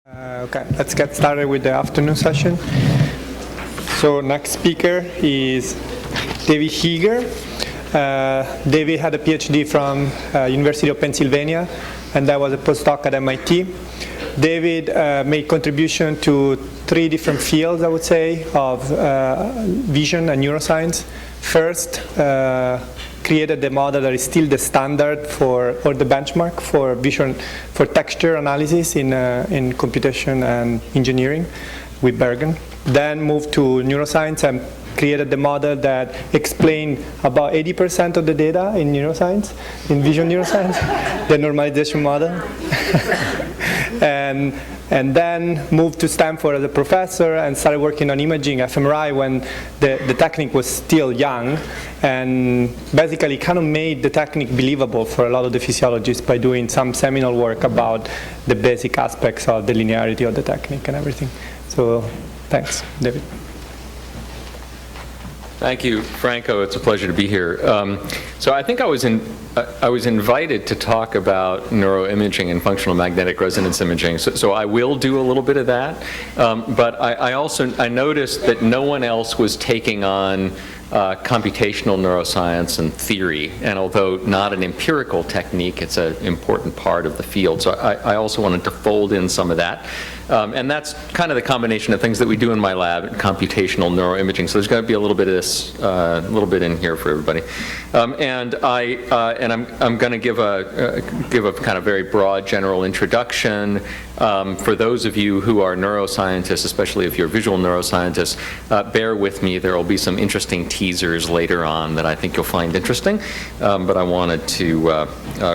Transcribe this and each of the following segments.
Okay, let's get started with the afternoon session. So next speaker is David Heeger. David had a PhD from University of Pennsylvania, and that was a postdoc at MIT. David made contribution to three different fields, I would say, of vision and neuroscience. First, created the model that is still the standard for, or the benchmark for vision, for texture analysis in computation and engineering with Bergen. Then moved to neuroscience and created the model that explained about 80% of the data in neuroscience, in vision neuroscience, the normalization model. And then moved to Stanford as a professor and started working on imaging fMRI when the technique was still young, and basically kind of made the technique believable for a lot of the physiologists by doing some seminal work about the basic aspects of the linearity of the technique and everything. So thanks, David. Thank you, Franco. It's a pleasure to be here. So I think I was invited to talk about neuroimaging and functional magnetic resonance imaging. So I will do a little bit of that. But I noticed that no one else was taking on computational neuroscience and theory, and although not an empirical technique, it's an important part of the field. So I also wanted to fold in some of that. And that's kind of the combination of things that we do in my lab, computational neuroimaging. So there's going to be a little bit of this, a little bit in here for everybody. And I'm going to give a kind of very broad general introduction. For those of you who are neuroscientists, especially if you're visual neuroscientists, bear with me. There will be some interesting teasers later on that I think you'll find interesting. But I wanted to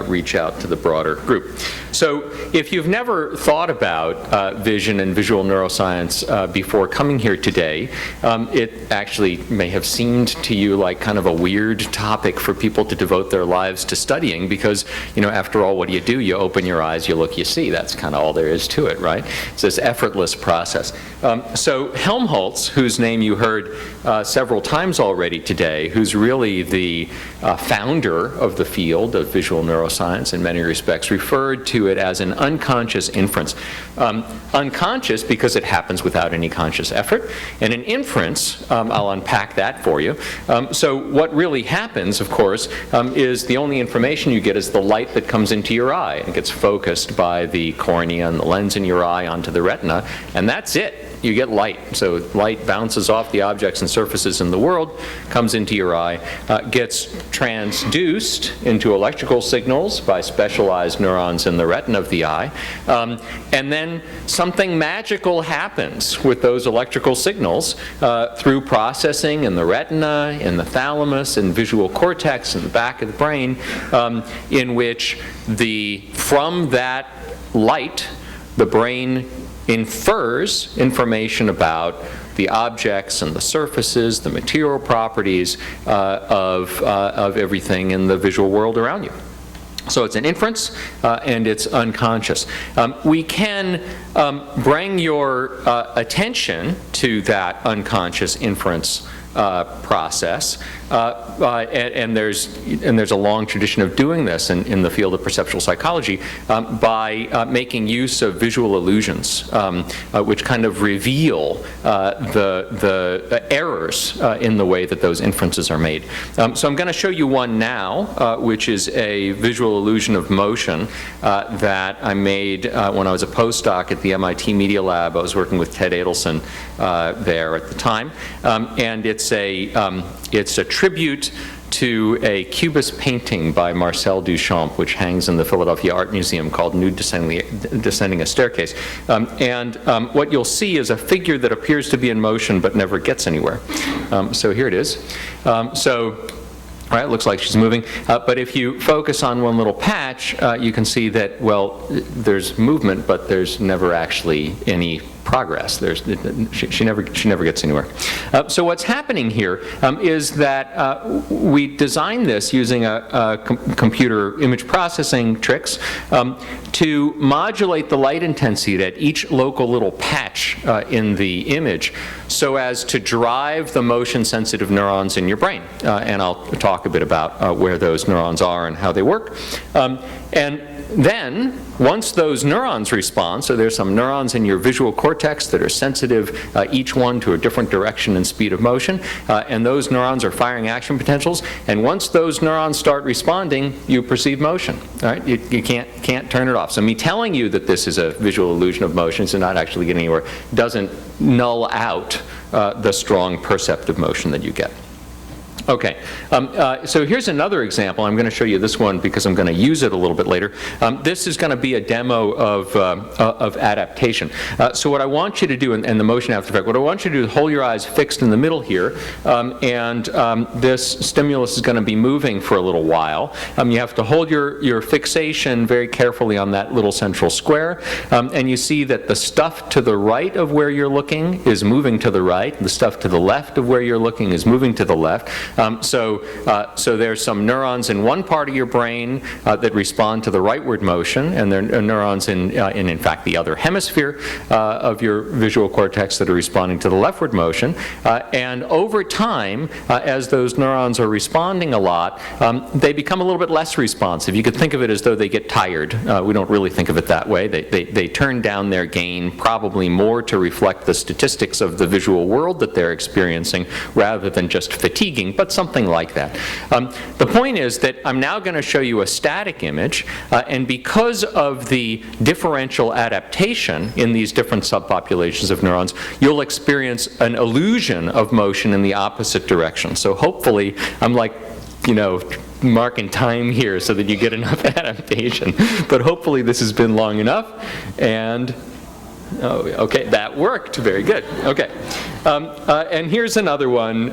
reach out to the broader group. So if you've never thought about vision and visual neuroscience before coming here today, it actually may have seemed to you like kind of a weird topic for people to devote their lives to studying because, you know, after all, what do? You open your eyes, you look, you see. That's kind of all there is to it, right? It's this effortless process. So Helmholtz, whose name you heard several times already today, who's really the founder of the field of visual neuroscience in many respects, referred to it as an unconscious inference. Unconscious because it happens without any conscious effort, and an inference, I'll unpack that for you. So what really happens, of course, is the only information you get is the light that comes into your eye. It gets focused by the cornea and the lens in your eye onto the retina, and that's it. You get light. So light bounces off the objects and surfaces in the world, comes into your eye, gets transduced into electrical signals by specialized neurons in the retina of the eye, and then something magical happens with those electrical signals through processing in the retina, in the thalamus, in visual cortex, in the back of the brain, in which from that light, the brain infers information about the objects and the surfaces, the material properties of everything in the visual world around you. So it's an inference, and it's unconscious. We can bring your attention to that unconscious inference process, and there's a long tradition of doing this in the field of perceptual psychology by making use of visual illusions, which kind of reveal the errors in the way that those inferences are made. So I'm going to show you one now, which is a visual illusion of motion that I made when I was a postdoc at the MIT Media Lab. I was working with Ted Adelson there at the time, and it's a tribute to a Cubist painting by Marcel Duchamp, which hangs in the Philadelphia Art Museum, called Nude Descending a Staircase. What you'll see is a figure that appears to be in motion but never gets anywhere. So here it is. Right, it looks like she's moving, but if you focus on one little patch, you can see that, well, there's movement, but there's never actually any progress. She never gets anywhere. So what's happening here is that we designed this using computer image processing tricks to modulate the light intensity at each local little patch in the image so as to drive the motion-sensitive neurons in your brain. And I'll talk a bit about where those neurons are and how they work. And then, once those neurons respond, so there's some neurons in your visual cortex that are sensitive, each one to a different direction and speed of motion, and those neurons are firing action potentials, and once those neurons start responding, you perceive motion. All right? You can't turn it off. So me telling you that this is a visual illusion of motion, so not actually getting anywhere, doesn't null out the strong perceptive motion that you get. Okay, so here's another example. I'm going to show you this one because I'm going to use it a little bit later. This is going to be a demo of adaptation. So what I want you to do, and the motion after effect, what I want you to do is hold your eyes fixed in the middle here, and this stimulus is going to be moving for a little while. You have to hold your fixation very carefully on that little central square, and you see that the stuff to the right of where you're looking is moving to the right, the stuff to the left of where you're looking is moving to the left. So there's some neurons in one part of your brain that respond to the rightward motion, and there are neurons in fact, the other hemisphere of your visual cortex that are responding to the leftward motion. And over time, as those neurons are responding a lot, they become a little bit less responsive. You could think of it as though they get tired. We don't really think of it that way. They turn down their gain probably more to reflect the statistics of the visual world that they're experiencing rather than just fatiguing, but something like that. The point is that I'm now going to show you a static image, and because of the differential adaptation in these different subpopulations of neurons, you'll experience an illusion of motion in the opposite direction. So hopefully, I'm like, marking time here so that you get enough adaptation. But hopefully this has been long enough, and oh, okay, that worked. Very good. Okay. And here's another one.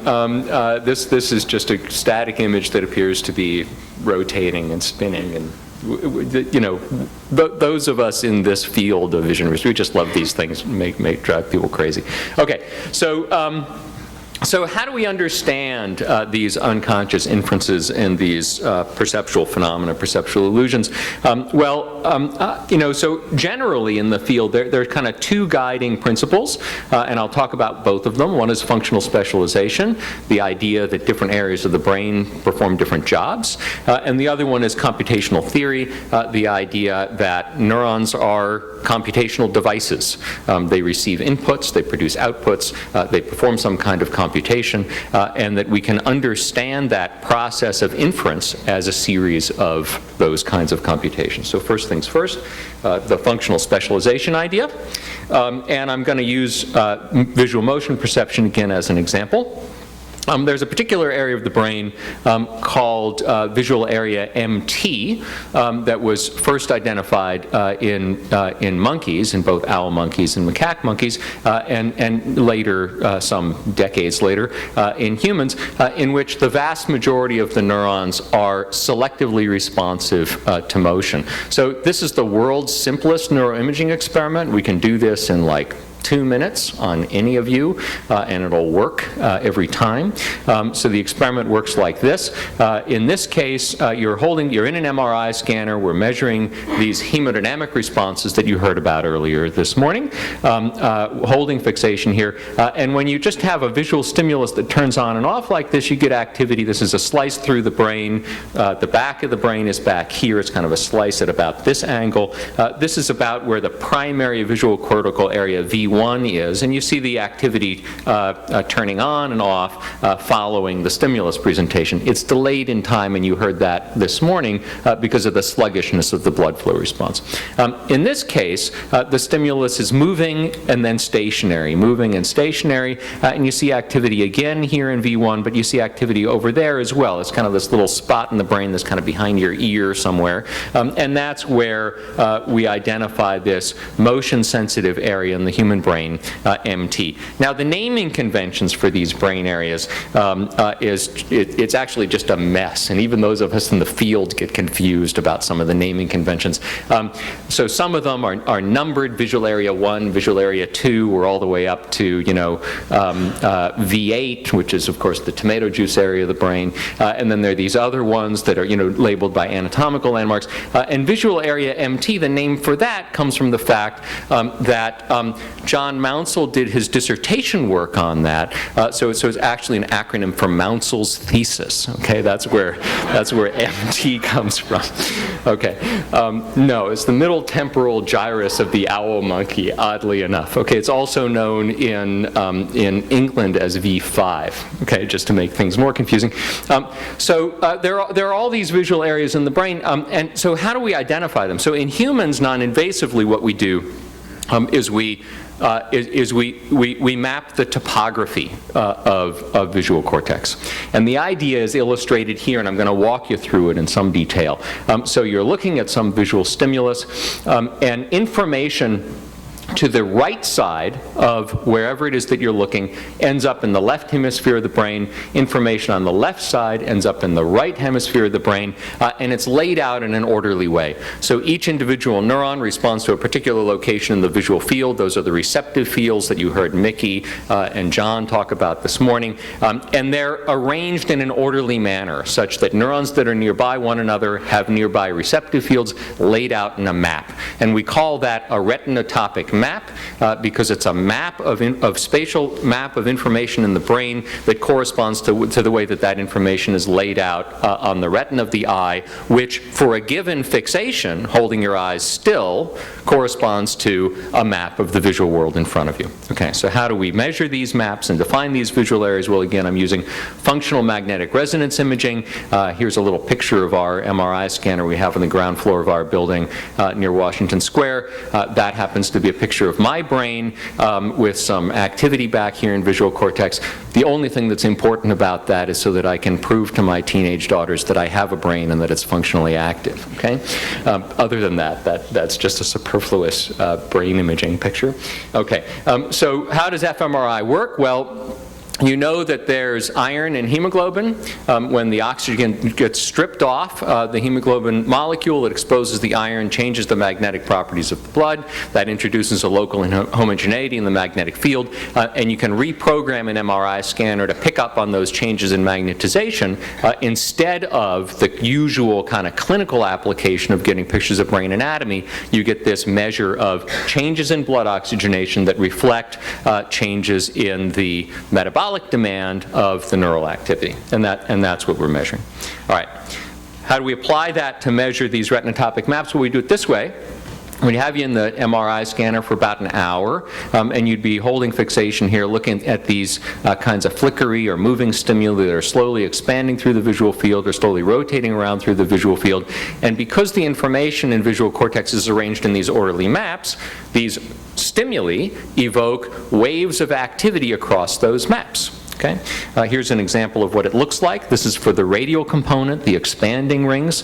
This is just a static image that appears to be rotating and spinning. And, those of us in this field of vision research, we just love these things, drive people crazy. Okay. So how do we understand these unconscious inferences and these perceptual phenomena, perceptual illusions? So generally in the field, there are kind of two guiding principles, and I'll talk about both of them. One is functional specialization, the idea that different areas of the brain perform different jobs, and the other one is computational theory, the idea that neurons are computational devices. They receive inputs, they produce outputs, they perform some kind of computation, and that we can understand that process of inference as a series of those kinds of computations. So first things first, the functional specialization idea, and I'm going to use visual motion perception again as an example. There's a particular area of the brain called visual area MT that was first identified in monkeys, in both owl monkeys and macaque monkeys, and later, some decades later, in humans, in which the vast majority of the neurons are selectively responsive to motion. So this is the world's simplest neuroimaging experiment. We can do this in like 2 minutes on any of you, and it'll work every time. So the experiment works like this. In this case, you're in an MRI scanner. We're measuring these hemodynamic responses that you heard about earlier this morning, holding fixation here. And when you just have a visual stimulus that turns on and off like this, you get activity. This is a slice through the brain. The back of the brain is back here. It's kind of a slice at about this angle. This is about where the primary visual cortical area, V1, is, and you see the activity turning on and off following the stimulus presentation. It's delayed in time, and you heard that this morning because of the sluggishness of the blood flow response. In this case, the stimulus is moving and then stationary, moving and stationary, and you see activity again here in V1, but you see activity over there as well. It's kind of this little spot in the brain that's kind of behind your ear somewhere, and that's where we identify this motion-sensitive area in the human brain, MT. Now, the naming conventions for these brain areas it's actually just a mess, and even those of us in the field get confused about some of the naming conventions. So some of them are numbered: visual area 1, visual area 2, we're all the way up to V8, which is of course the tomato juice area of the brain, and then there are these other ones that are labeled by anatomical landmarks. And visual area MT, the name for that comes from the fact that John Mounsell did his dissertation work on that. So it's actually an acronym for Mounsell's thesis. Okay, that's where MT comes from. Okay, no, it's the middle temporal gyrus of the owl monkey. Oddly enough. Okay, it's also known in England as V5. Okay, just to make things more confusing. There are all these visual areas in the brain, and so how do we identify them? So in humans, non-invasively, what we do is we map the topography of visual cortex. And the idea is illustrated here, and I'm going to walk you through it in some detail. So you're looking at some visual stimulus, and information to the right side of wherever it is that you're looking ends up in the left hemisphere of the brain. Information on the left side ends up in the right hemisphere of the brain, and it's laid out in an orderly way. So each individual neuron responds to a particular location in the visual field. Those are the receptive fields that you heard Mickey and John talk about this morning. And they're arranged in an orderly manner such that neurons that are nearby one another have nearby receptive fields laid out in a map. And we call that a retinotopic map because it's a map of spatial map of information in the brain that corresponds to the way that information is laid out on the retina of the eye, which for a given fixation, holding your eyes still, corresponds to a map of the visual world in front of you. Okay, so how do we measure these maps and define these visual areas? Well, again, I'm using functional magnetic resonance imaging. Here's a little picture of our MRI scanner we have on the ground floor of our building near Washington Square. That happens to be a picture of my brain with some activity back here in visual cortex. The only thing that's important about that is so that I can prove to my teenage daughters that I have a brain and that it's functionally active. Okay? Other than that's just a superfluous brain imaging picture. Okay, so how does fMRI work? Well, you know that there's iron in hemoglobin. When the oxygen gets stripped off, the hemoglobin molecule that exposes the iron changes the magnetic properties of the blood. That introduces a local homogeneity in the magnetic field, and you can reprogram an MRI scanner to pick up on those changes in magnetization instead of the usual kind of clinical application of getting pictures of brain anatomy. You get this measure of changes in blood oxygenation that reflect changes in the metabolic demand of the neural activity, and that's what we're measuring. All right, how do we apply that to measure these retinotopic maps? Well, we do it this way. We'd have you in the MRI scanner for about an hour, and you'd be holding fixation here, looking at these kinds of flickery or moving stimuli that are slowly expanding through the visual field or slowly rotating around through the visual field. And because the information in visual cortex is arranged in these orderly maps, these stimuli evoke waves of activity across those maps. Okay? Here's an example of what it looks like. This is for the radial component, the expanding rings.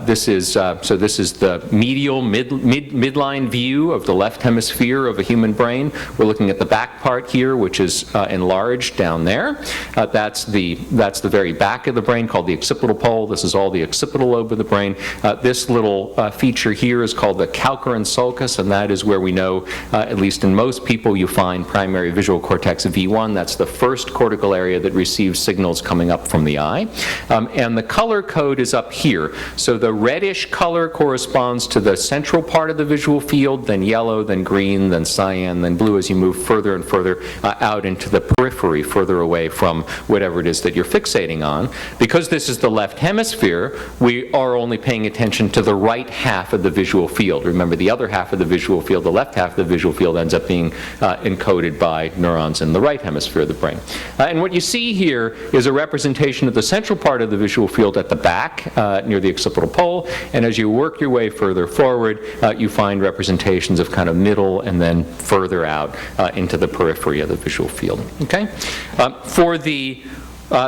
This is the medial midline view of the left hemisphere of a human brain. We're looking at the back part here, which is enlarged down there. That's the very back of the brain, called the occipital pole. This is all the occipital lobe of the brain. This little feature here is called the calcarine sulcus, and that is where we know, at least in most people, you find primary visual cortex V1. That's the first cortical area that receives signals coming up from the eye. And the color code is up here. So the reddish color corresponds to the central part of the visual field, then yellow, then green, then cyan, then blue as you move further and further out into the periphery, further away from whatever it is that you're fixating on. Because this is the left hemisphere, we are only paying attention to the right half of the visual field. Remember, the other half of the visual field, the left half of the visual field, ends up being encoded by neurons in the right hemisphere of the brain. And what you see here is a representation of the central part of the visual field at the back, near the occipital pole, and as you work your way further forward, you find representations of kind of middle and then further out into the periphery of the visual field. Okay?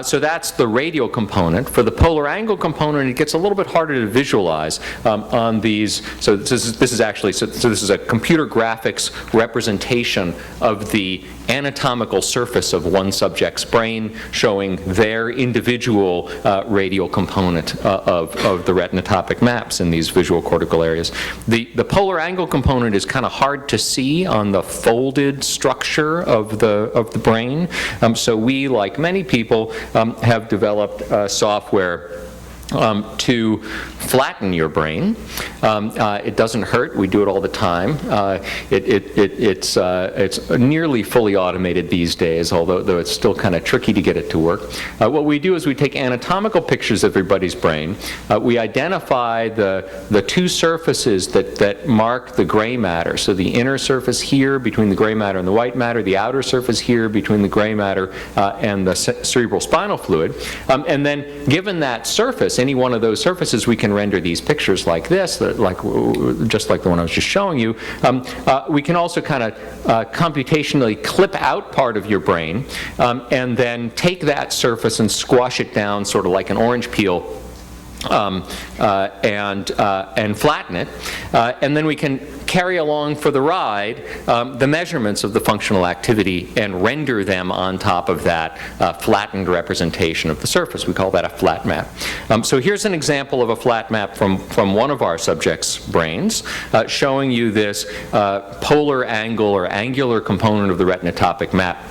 So that's the radial component. For the polar angle component, it gets a little bit harder to visualize on these. So this is a computer graphics representation of the anatomical surface of one subject's brain, showing their individual radial component of the retinotopic maps in these visual cortical areas. The polar angle component is kind of hard to see on the folded structure of the brain. So we, like many people, have developed software to flatten your brain. It doesn't hurt. We do it all the time. It's nearly fully automated these days, although it's still kind of tricky to get it to work. What we do is we take anatomical pictures of everybody's brain. We identify the two surfaces that mark the gray matter. So the inner surface here between the gray matter and the white matter, the outer surface here between the gray matter and the cerebral spinal fluid. And then given that surface, any one of those surfaces, we can render these pictures like this, just like the one I was just showing you. We can also kind of computationally clip out part of your brain and then take that surface and squash it down sort of like an orange peel and flatten it. And then we can carry along for the ride the measurements of the functional activity and render them on top of that flattened representation of the surface. We call that a flat map. So here's an example of a flat map from one of our subjects' brains, showing you this polar angle or angular component of the retinotopic map.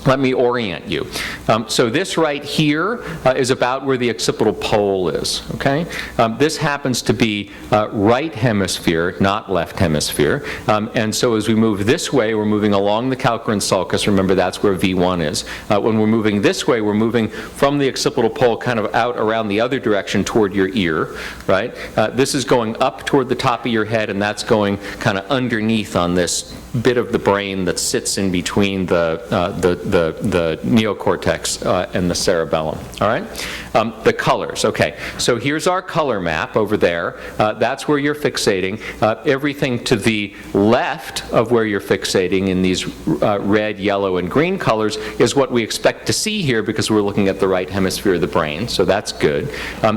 Let me orient you. So this right here is about where the occipital pole is, okay? This happens to be right hemisphere, not left hemisphere. And so as we move this way, we're moving along the calcarine sulcus. Remember, that's where V1 is. When we're moving this way, we're moving from the occipital pole kind of out around the other direction toward your ear, right? This is going up toward the top of your head, and that's going kind of underneath on this bit of the brain that sits in between the neocortex and the cerebellum. All right? The colors. Okay. So here's our color map over there. That's where you're fixating. Everything to the left of where you're fixating in these red, yellow, and green colors is what we expect to see here because we're looking at the right hemisphere of the brain. So that's good.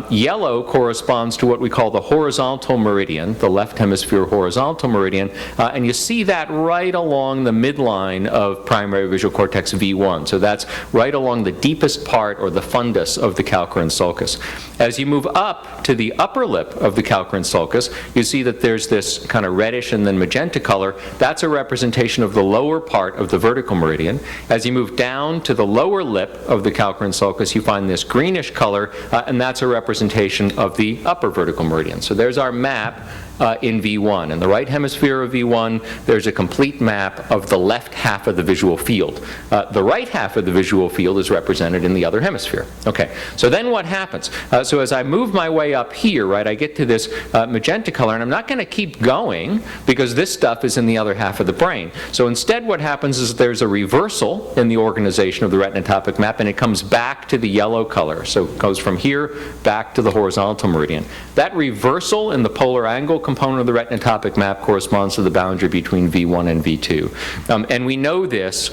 Yellow corresponds to what we call the horizontal meridian, the left hemisphere horizontal meridian. And you see that right along the midline of primary visual cortex V1. So that's right along the deepest part or the fundus of the calcarine sulcus. As you move up to the upper lip of the calcarine sulcus, you see that there's this kind of reddish and then magenta color. That's a representation of the lower part of the vertical meridian. As you move down to the lower lip of the calcarine sulcus, you find this greenish color, and that's a representation of the upper vertical meridian. So there's our map in V1. In the right hemisphere of V1, there's a complete map of the left half of the visual field. The right half of the visual field is represented in the other hemisphere. Okay, so then what happens? So as I move my way up here, right, I get to this magenta color, and I'm not going to keep going because this stuff is in the other half of the brain. So instead what happens is there's a reversal in the organization of the retinotopic map, and it comes back to the yellow color. So it goes from here back to the horizontal meridian. That reversal in the polar angle component of the retinotopic map corresponds to the boundary between V1 and V2. And we know this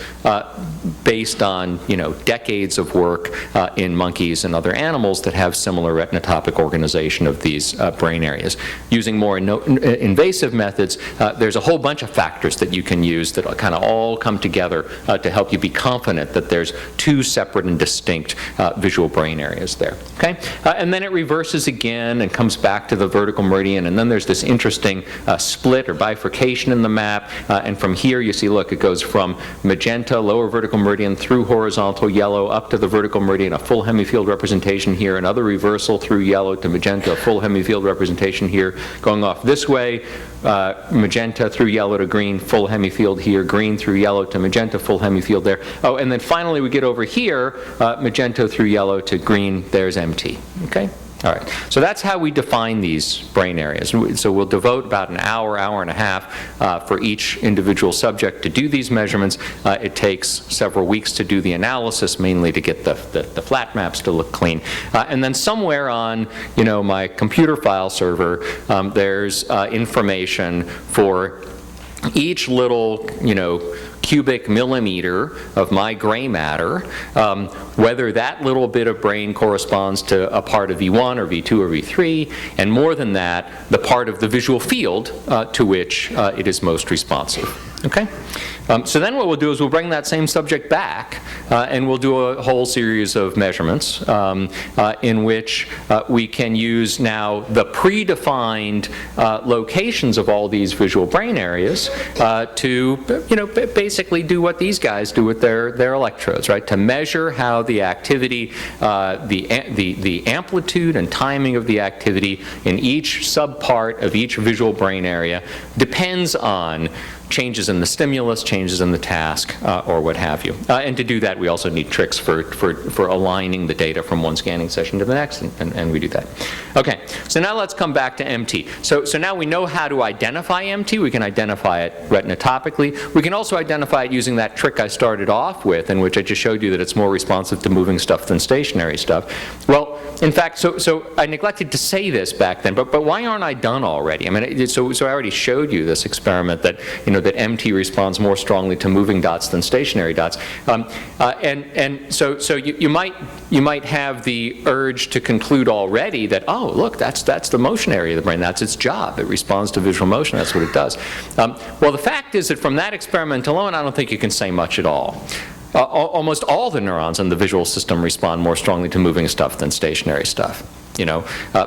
based on, decades of work in monkeys and other animals that have similar retinotopic organization of these brain areas. Using more invasive methods, there's a whole bunch of factors that you can use that kind of all come together to help you be confident that there's two separate and distinct visual brain areas there. Okay? And then it reverses again and comes back to the vertical meridian, and then there's this interesting split or bifurcation in the map, and from here you see, look, it goes from magenta, lower vertical meridian, through horizontal yellow, up to the vertical meridian, a full hemifield representation here, another reversal through yellow to magenta, a full hemifield representation here, going off this way, magenta through yellow to green, full hemifield here, green through yellow to magenta, full hemifield there. Oh, and then finally we get over here, magenta through yellow to green, there's MT. Okay? All right, so that's how we define these brain areas. So we'll devote about an hour, hour and a half for each individual subject to do these measurements. It takes several weeks to do the analysis, mainly to get the flat maps to look clean. And then somewhere on, my computer file server, there's information for each little, cubic millimeter of my gray matter, whether that little bit of brain corresponds to a part of V1 or V2 or V3, and more than that, the part of the visual field to which it is most responsive. Okay? So then what we'll do is we'll bring that same subject back and we'll do a whole series of measurements in which we can use now the predefined locations of all these visual brain areas to, basically do what these guys do with their electrodes, right? To measure how the activity, the amplitude and timing of the activity in each subpart of each visual brain area depends on changes in the stimulus, changes in the task, or what have you. And to do that, we also need tricks for aligning the data from one scanning session to the next, and we do that. Okay, so now let's come back to MT. So now we know how to identify MT. We can identify it retinotopically. We can also identify it using that trick I started off with, in which I just showed you that it's more responsive to moving stuff than stationary stuff. Well, in fact, so I neglected to say this back then, but why aren't I done already? I mean, so I already showed you this experiment that, that MT responds more strongly to moving dots than stationary dots. And so you might have the urge to conclude already that, oh, look, that's the motion area of the brain. That's its job. It responds to visual motion. That's what it does. Well, the fact is that from that experiment alone, I don't think you can say much at all. Almost all the neurons in the visual system respond more strongly to moving stuff than stationary stuff.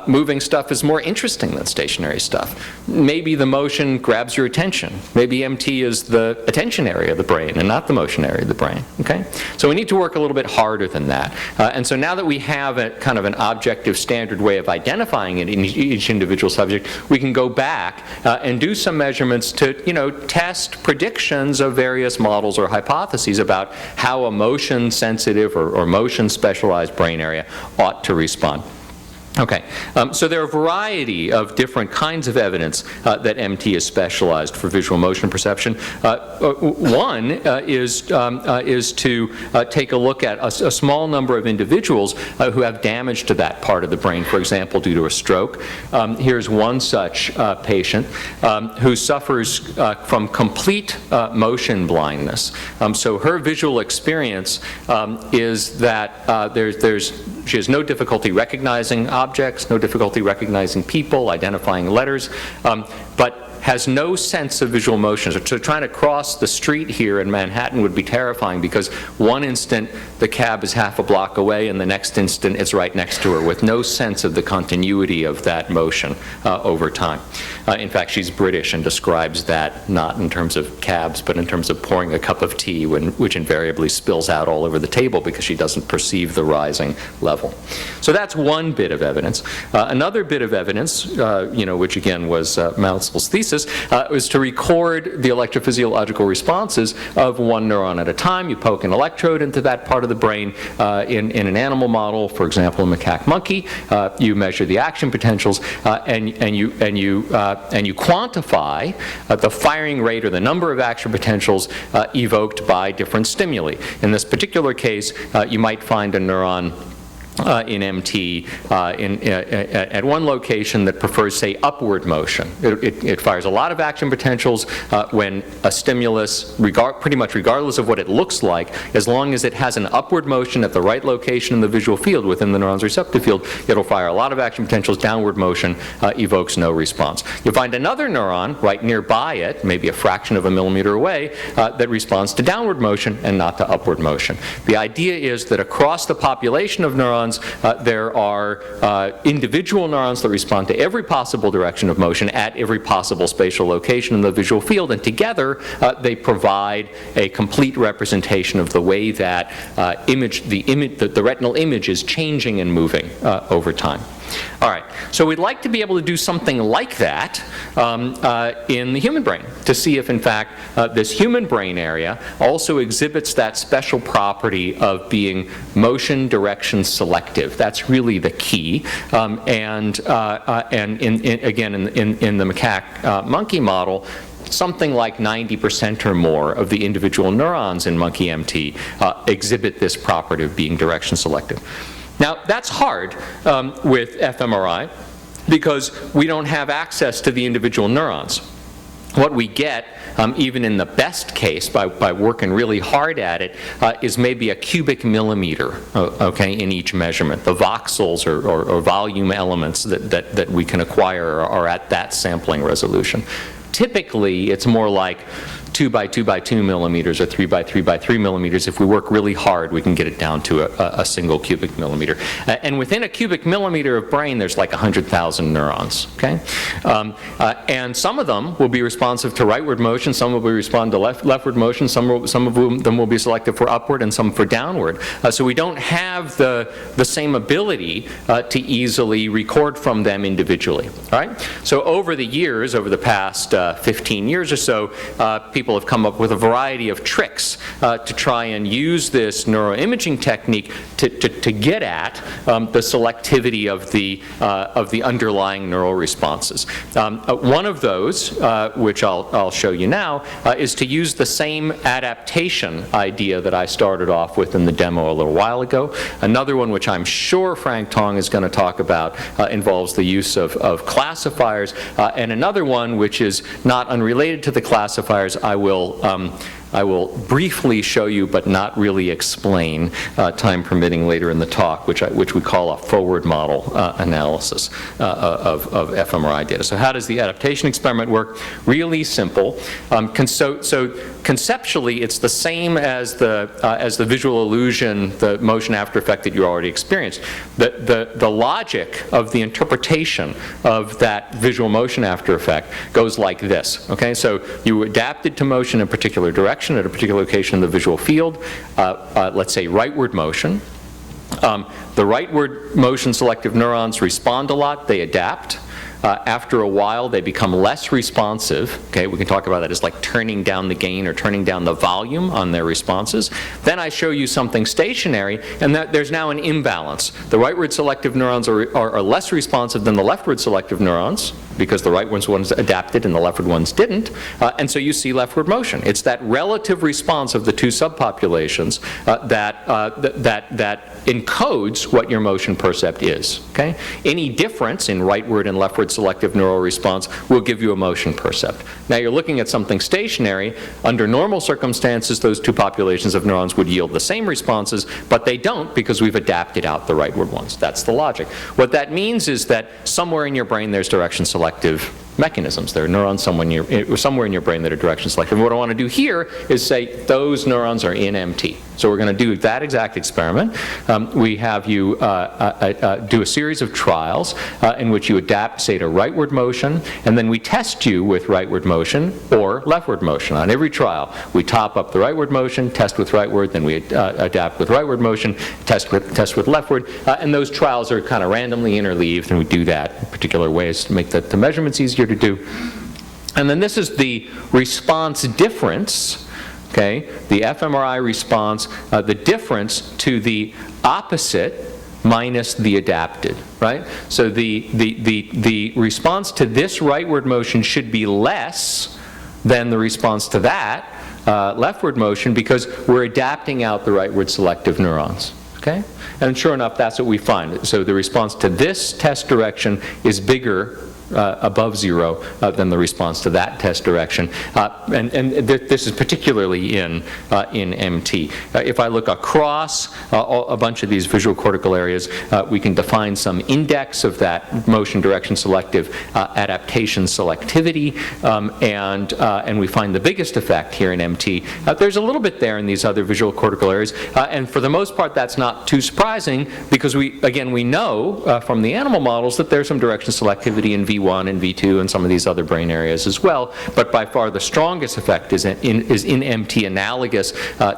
Moving stuff is more interesting than stationary stuff. Maybe the motion grabs your attention. Maybe MT is the attention area of the brain and not the motion area of the brain, okay? So we need to work a little bit harder than that. And so now that we have a kind of an objective standard way of identifying it in each individual subject, we can go back and do some measurements to, test predictions of various models or hypotheses about how a motion-sensitive or motion-specialized brain area ought to respond. Okay, so there are a variety of different kinds of evidence that MT is specialized for visual motion perception. One is to take a look at a small number of individuals who have damage to that part of the brain, for example, due to a stroke. Here's one such patient who suffers from complete motion blindness. So her visual experience is that she has no difficulty recognizing objects, no difficulty recognizing people, identifying letters, but has no sense of visual motion. So trying to cross the street here in Manhattan would be terrifying because one instant the cab is half a block away and the next instant it's right next to her with no sense of the continuity of that motion over time. In fact, she's British and describes that not in terms of cabs but in terms of pouring a cup of tea which invariably spills out all over the table because she doesn't perceive the rising level. So that's one bit of evidence. Another bit of evidence, which again was Maussel's thesis, was to record the electrophysiological responses of one neuron at a time. You poke an electrode into that part of the brain in an animal model, for example, a macaque monkey. You measure the action potentials and you quantify the firing rate or the number of action potentials evoked by different stimuli. In this particular case, you might find a neuron in MT at one location that prefers, say, upward motion. It fires a lot of action potentials when a stimulus, pretty much regardless of what it looks like, as long as it has an upward motion at the right location in the visual field within the neuron's receptive field, it'll fire a lot of action potentials. Downward motion evokes no response. You'll find another neuron right nearby it, maybe a fraction of a millimeter away, that responds to downward motion and not to upward motion. The idea is that across the population of neurons, there are individual neurons that respond to every possible direction of motion at every possible spatial location in the visual field, and together they provide a complete representation of the way that the retinal image is changing and moving over time. All right, so we'd like to be able to do something like that in the human brain to see if, in fact, this human brain area also exhibits that special property of being motion direction selective. That's really the key. And again, in the macaque monkey model, something like 90% or more of the individual neurons in monkey MT exhibit this property of being direction selective. Now, that's hard with fMRI because we don't have access to the individual neurons. What we get, even in the best case, by working really hard at it, is maybe a cubic millimeter, okay, in each measurement. The voxels or volume elements that we can acquire are at that sampling resolution. Typically, it's more like 2 by 2 by 2 millimeters or 3 by 3 by 3 millimeters. If we work really hard, we can get it down to a single cubic millimeter. And within a cubic millimeter of brain, there's like 100,000 neurons, okay? And some of them will be responsive to rightward motion, some will be respond to leftward motion, some of them will be selective for upward and some for downward. So we don't have the same ability to easily record from them individually, all right? So over the years, over the past 15 years or so, people have come up with a variety of tricks to try and use this neuroimaging technique to get at the selectivity of the underlying neural responses. One of those, which I'll show you now, is to use the same adaptation idea that I started off with in the demo a little while ago. Another one, which I'm sure Frank Tong is going to talk about, involves the use of classifiers. And another one, which is not unrelated to the classifiers, I will briefly show you but not really explain, time permitting later in the talk, which we call a forward model analysis of fMRI data. So how does the adaptation experiment work? Really simple. So conceptually, it's the same as the visual illusion, the motion after effect that you already experienced. The logic of the interpretation of that visual motion after effect goes like this. Okay, so you adapted to motion in a particular direction at a particular location in the visual field, let's say rightward motion. The rightward motion selective neurons respond a lot, they adapt. After a while, they become less responsive. Okay, we can talk about that as like turning down the gain or turning down the volume on their responses. Then I show you something stationary, and there's now an imbalance. The rightward selective neurons are less responsive than the leftward selective neurons, because the rightward ones adapted and the leftward ones didn't, and so you see leftward motion. It's that relative response of the two subpopulations that encodes what your motion percept is. Okay? Any difference in rightward and leftward selective neural response will give you a motion percept. Now you're looking at something stationary. Under normal circumstances, those two populations of neurons would yield the same responses, but they don't because we've adapted out the rightward ones. That's the logic. What that means is that somewhere in your brain there's direction selective mechanisms. There are neurons somewhere in your brain that are direction selective. And what I want to do here is say those neurons are in MT. So we're going to do that exact experiment. We have you do a series of trials in which you adapt, say, to rightward motion, and then we test you with rightward motion or leftward motion. On every trial, we top up the rightward motion, test with rightward, then we adapt with rightward motion, test with leftward, and those trials are kind of randomly interleaved, and we do that in particular ways to make the measurements easier to do. And then this is the response difference. Okay, the fMRI response, the difference to the opposite minus the adapted, right? So the response to this rightward motion should be less than the response to that leftward motion because we're adapting out the rightward selective neurons. Okay? And sure enough, that's what we find. So the response to this test direction is bigger above zero than the response to that test direction. And this is particularly in MT. If I look across a bunch of these visual cortical areas, we can define some index of that motion direction selective adaptation selectivity, and we find the biggest effect here in MT. There's a little bit there in these other visual cortical areas, and for the most part that's not too surprising because we know from the animal models that there's some direction selectivity in V1 and V2 and some of these other brain areas as well, but by far the strongest effect is in MT, analogous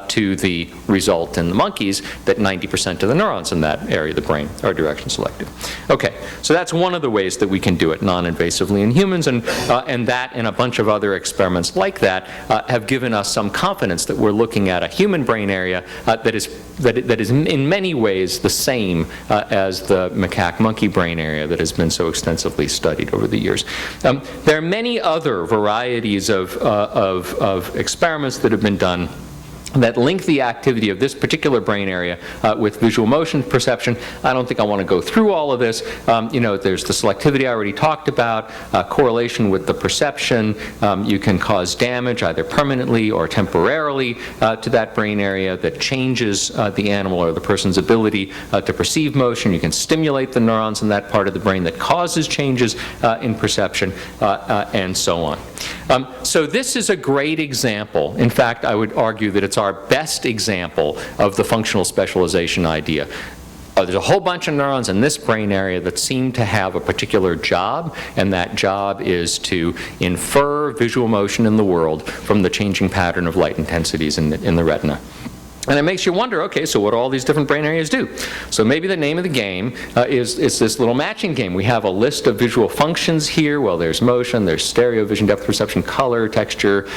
to the result in the monkeys that 90% of the neurons in that area of the brain are direction selective. Okay, so that's one of the ways that we can do it non-invasively in humans, and that and a bunch of other experiments like that have given us some confidence that we're looking at a human brain area that is in many ways the same as the macaque-monkey brain area that has been so extensively studied over the years. There are many other varieties of experiments that have been done that link the activity of this particular brain area with visual motion perception. I don't think I want to go through all of this. There's the selectivity I already talked about, correlation with the perception. You can cause damage either permanently or temporarily to that brain area that changes the animal or the person's ability to perceive motion. You can stimulate the neurons in that part of the brain that causes changes in perception, and so on. So this is a great example. In fact, I would argue that it's our best example of the functional specialization idea. There's a whole bunch of neurons in this brain area that seem to have a particular job, and that job is to infer visual motion in the world from the changing pattern of light intensities in the retina. And it makes you wonder, okay, so what do all these different brain areas do? So maybe the name of the game is this little matching game. We have a list of visual functions here. Well, there's motion, there's stereo, vision, depth perception, color, texture,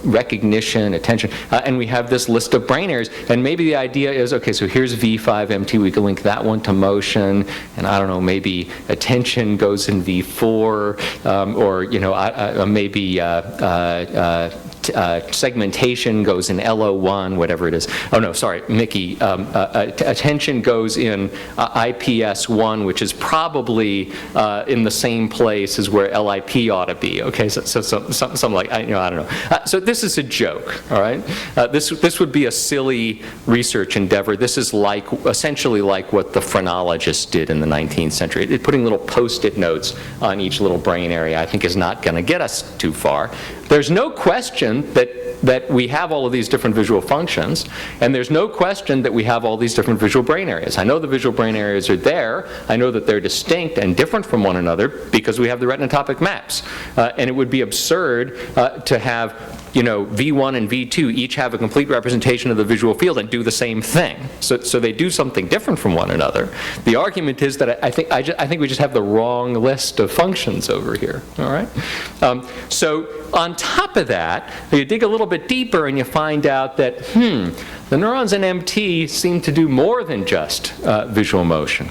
recognition, attention, and we have this list of brain areas. And maybe the idea is, okay, so here's V5MT. We can link that one to motion, and I don't know, maybe attention goes in V4, or maybe segmentation goes in LO1, whatever it is. Oh no, sorry, Mickey. Attention goes in IPS1, which is probably in the same place as where LIP ought to be. Okay, so something like I don't know. So this is a joke. All right, this would be a silly research endeavor. This is essentially like what the phrenologists did in the 19th century. Putting little post-it notes on each little brain area, I think, is not going to get us too far. There's no question that we have all of these different visual functions, and there's no question that we have all these different visual brain areas. I know the visual brain areas are there. I know that they're distinct and different from one another because we have the retinotopic maps. And it would be absurd to have V1 and V2 each have a complete representation of the visual field and do the same thing. So they do something different from one another. The argument is that I think we just have the wrong list of functions over here. All right. So on top of that, you dig a little bit deeper and you find out that the neurons in MT seem to do more than just visual motion.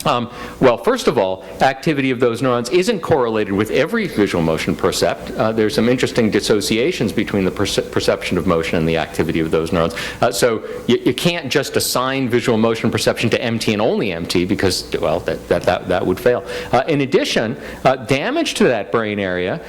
Well, first of all, activity of those neurons isn't correlated with every visual motion percept. There's some interesting dissociations between the perception of motion and the activity of those neurons. So you can't just assign visual motion perception to MT and only MT because, well, that would fail. In addition, damage to that brain area,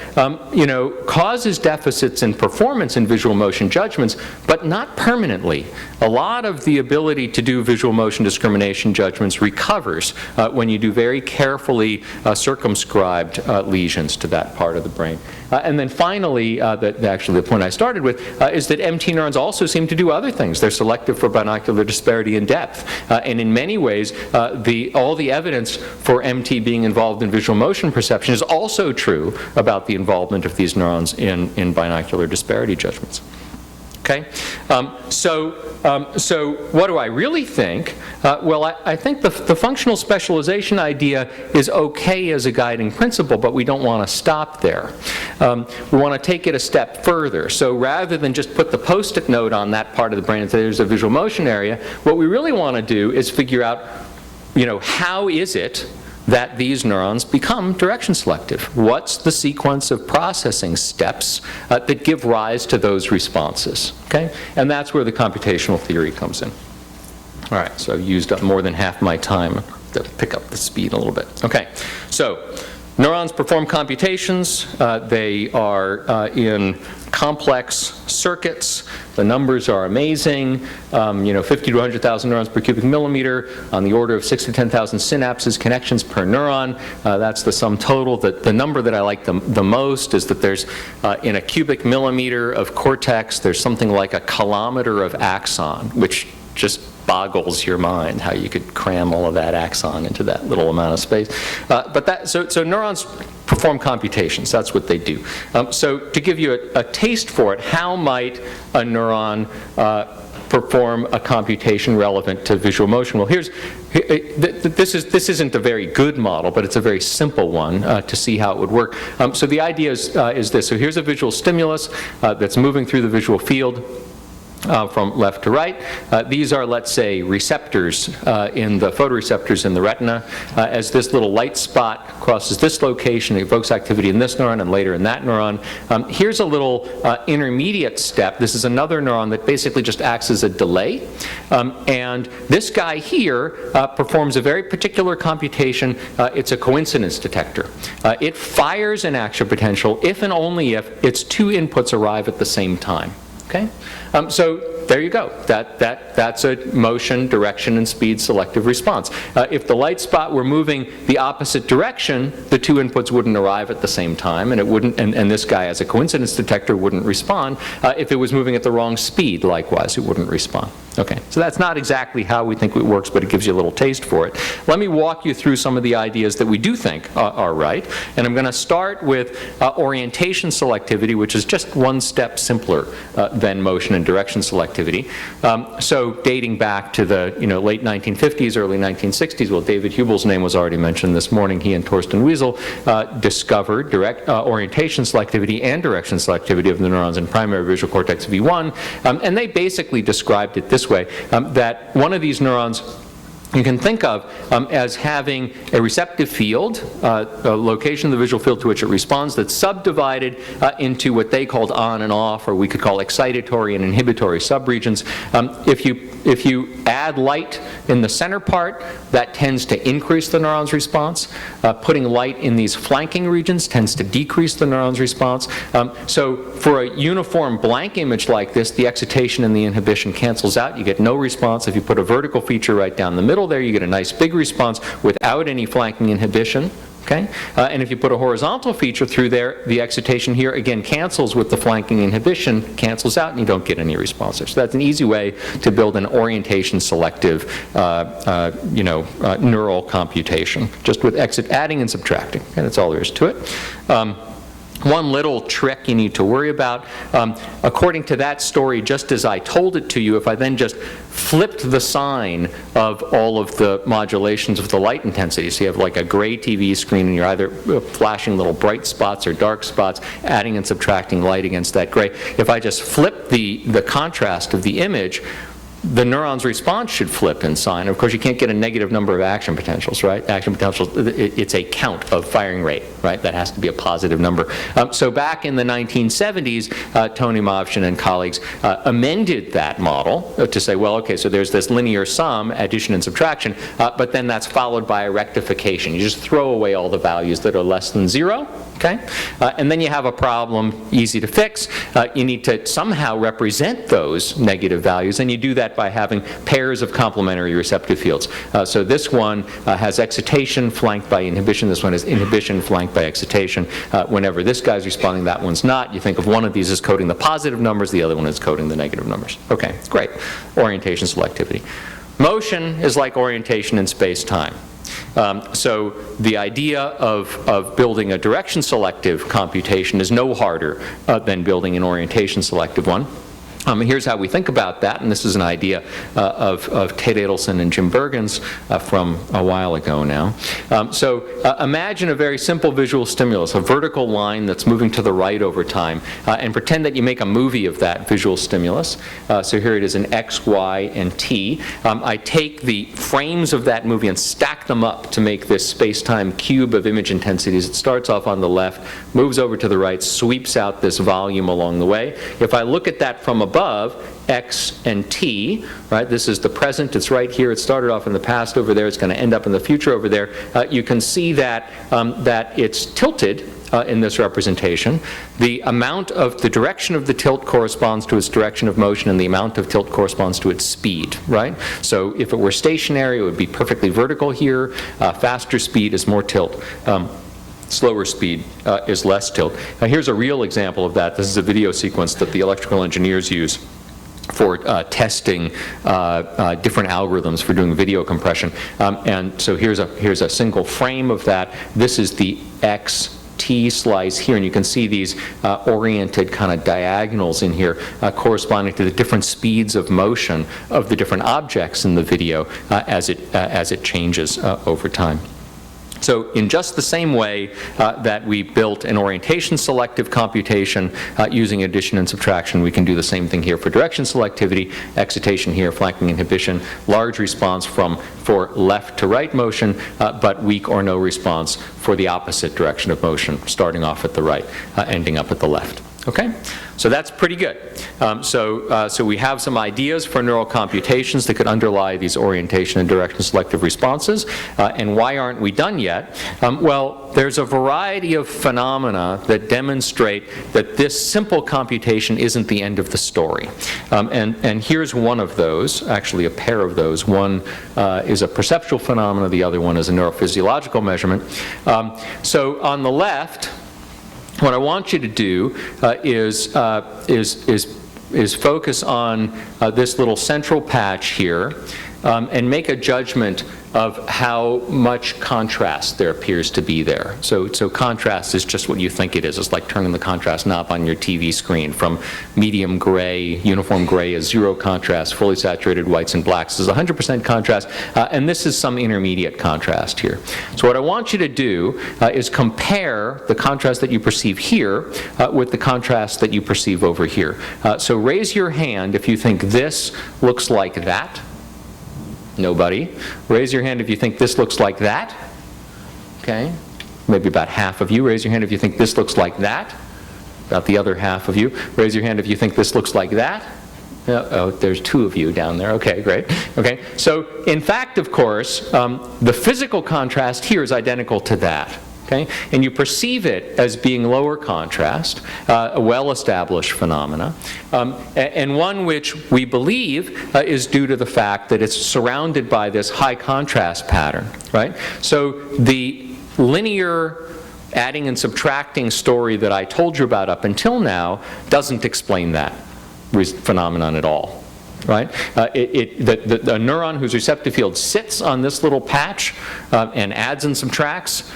causes deficits in performance in visual motion judgments, but not permanently. A lot of the ability to do visual motion discrimination judgments recovers when you do very carefully circumscribed lesions to that part of the brain. And then finally, actually the point I started with, is that MT neurons also seem to do other things. They're selective for binocular disparity in depth. And in many ways, all the evidence for MT being involved in visual motion perception is also true about the involvement of these neurons in binocular disparity judgments. Okay, so what do I really think? Well, I think the functional specialization idea is okay as a guiding principle, but we don't want to stop there. We want to take it a step further. So rather than just put the post-it note on that part of the brain and say there's a visual motion area, what we really want to do is figure out, how is it that these neurons become direction selective? What's the sequence of processing steps that give rise to those responses? Okay? And that's where the computational theory comes in. All right, so I've used up more than half my time to pick up the speed a little bit. Okay, so neurons perform computations. They are in complex circuits. The numbers are amazing. 50 to 100,000 neurons per cubic millimeter, on the order of 6 to 10,000 synapses, connections per neuron. That's the sum total. The number that I like the most is that there's, in a cubic millimeter of cortex, there's something like a kilometer of axon, which just boggles your mind how you could cram all of that axon into that little amount of space. So neurons perform computations. That's what they do. So to give you a taste for it, how might a neuron perform a computation relevant to visual motion? Well, this isn't a very good model, but it's a very simple one to see how it would work. So the idea is this. So here's a visual stimulus that's moving through the visual field. From left to right. These are, let's say, receptors in the photoreceptors in the retina. As this little light spot crosses this location, it evokes activity in this neuron and later in that neuron. Here's a little intermediate step. This is another neuron that basically just acts as a delay. And this guy here performs a very particular computation. It's a coincidence detector. It fires an action potential if and only if its two inputs arrive at the same time. Okay? So there you go. That's a motion, direction, and speed selective response. If the light spot were moving the opposite direction, the two inputs wouldn't arrive at the same time, and it wouldn't. And this guy, as a coincidence detector, wouldn't respond. If it was moving at the wrong speed, likewise, it wouldn't respond. Okay, so that's not exactly how we think it works, but it gives you a little taste for it. Let me walk you through some of the ideas that we do think are right, and I'm going to start with orientation selectivity, which is just one step simpler than motion and direction selectivity. So dating back to the late 1950s, early 1960s, well, David Hubel's name was already mentioned this morning. He and Torsten Wiesel discovered orientation selectivity and direction selectivity of the neurons in primary visual cortex V1, and they basically described it this way, that one of these neurons you can think of as having a receptive field, a location of the visual field to which it responds, that's subdivided into what they called on and off, or we could call excitatory and inhibitory subregions. If you add light in the center part, that tends to increase the neuron's response. Putting light in these flanking regions tends to decrease the neuron's response. So for a uniform blank image like this, the excitation and the inhibition cancels out. You get no response. If you put a vertical feature right down the middle there, you get a nice big response without any flanking inhibition. Okay? And if you put a horizontal feature through there, the excitation here again cancels with the flanking inhibition, cancels out, and you don't get any response there. So that's an easy way to build an orientation selective neural computation, just with adding and subtracting. And that's all there is to it. One little trick you need to worry about, according to that story, just as I told it to you, if I then just flipped the sign of all of the modulations of the light intensity, so you have like a gray TV screen and you're either flashing little bright spots or dark spots, adding and subtracting light against that gray. If I just flip the contrast of the image, the neuron's response should flip in sign. Of course, you can't get a negative number of action potentials, right? Action potentials, it's a count of firing rate, right? That has to be a positive number. So back in the 1970s, Tony Movshin and colleagues amended that model to say, well, okay, so there's this linear sum, addition and subtraction, but then that's followed by a rectification. You just throw away all the values that are less than 0. Okay? And then you have a problem easy to fix. You need to somehow represent those negative values, and you do that by having pairs of complementary receptive fields. So this one has excitation flanked by inhibition. This one has inhibition flanked by excitation. Whenever this guy's responding, that one's not. You think of one of these as coding the positive numbers, the other one is coding the negative numbers. Okay, great. Orientation selectivity. Motion is like orientation in space-time. So the idea of building a direction selective computation is no harder than building an orientation selective one. Here's how we think about that, and this is an idea of Ted Adelson and Jim Bergens from a while ago now. So imagine a very simple visual stimulus, a vertical line that's moving to the right over time, and pretend that you make a movie of that visual stimulus. So here it is in X, Y, and T. I take the frames of that movie and stack them up to make this space-time cube of image intensities. It starts off on the left, moves over to the right, sweeps out this volume along the way. If I look at that from above, X and T, right? This is the present, it's right here, it started off in the past over there, it's going to end up in the future over there. You can see that, that it's tilted in this representation. The amount of the direction of the tilt corresponds to its direction of motion, and the amount of tilt corresponds to its speed, right? So if it were stationary, it would be perfectly vertical here. Faster speed is more tilt. Slower speed is less tilt. Now here's a real example of that. This is a video sequence that the electrical engineers use for testing different algorithms for doing video compression. And so here's a single frame of that. This is the XT slice here, and you can see these oriented kind of diagonals in here corresponding to the different speeds of motion of the different objects in the video as it changes over time. So in just the same way that we built an orientation selective computation using addition and subtraction, we can do the same thing here for direction selectivity, excitation here, flanking inhibition, large response for left to right motion, but weak or no response for the opposite direction of motion, starting off at the right, ending up at the left. Okay, so that's pretty good. So we have some ideas for neural computations that could underlie these orientation and direction selective responses. And why aren't we done yet? Well, there's a variety of phenomena that demonstrate that this simple computation isn't the end of the story. And here's one of those, actually a pair of those. One is a perceptual phenomena, the other one is a neurophysiological measurement. So on the left, what I want you to do is focus on this little central patch here and make a judgment of how much contrast there appears to be there. So contrast is just what you think it is. It's like turning the contrast knob on your TV screen from medium gray, uniform gray is 0 contrast, fully saturated whites and blacks is 100% contrast, and this is some intermediate contrast here. So what I want you to do is compare the contrast that you perceive here with the contrast that you perceive over here. So raise your hand if you think this looks like that. Nobody. Raise your hand if you think this looks like that. Okay. Maybe about half of you. Raise your hand if you think this looks like that. About the other half of you. Raise your hand if you think this looks like that. Oh, there's 2 of you down there. Okay, great. Okay. So, in fact, of course, the physical contrast here is identical to that. Okay? And you perceive it as being lower contrast, a well-established phenomena, and one which we believe is due to the fact that it's surrounded by this high contrast pattern, right? So the linear adding and subtracting story that I told you about up until now doesn't explain that phenomenon at all. Right? The neuron whose receptive field sits on this little patch and adds and subtracts,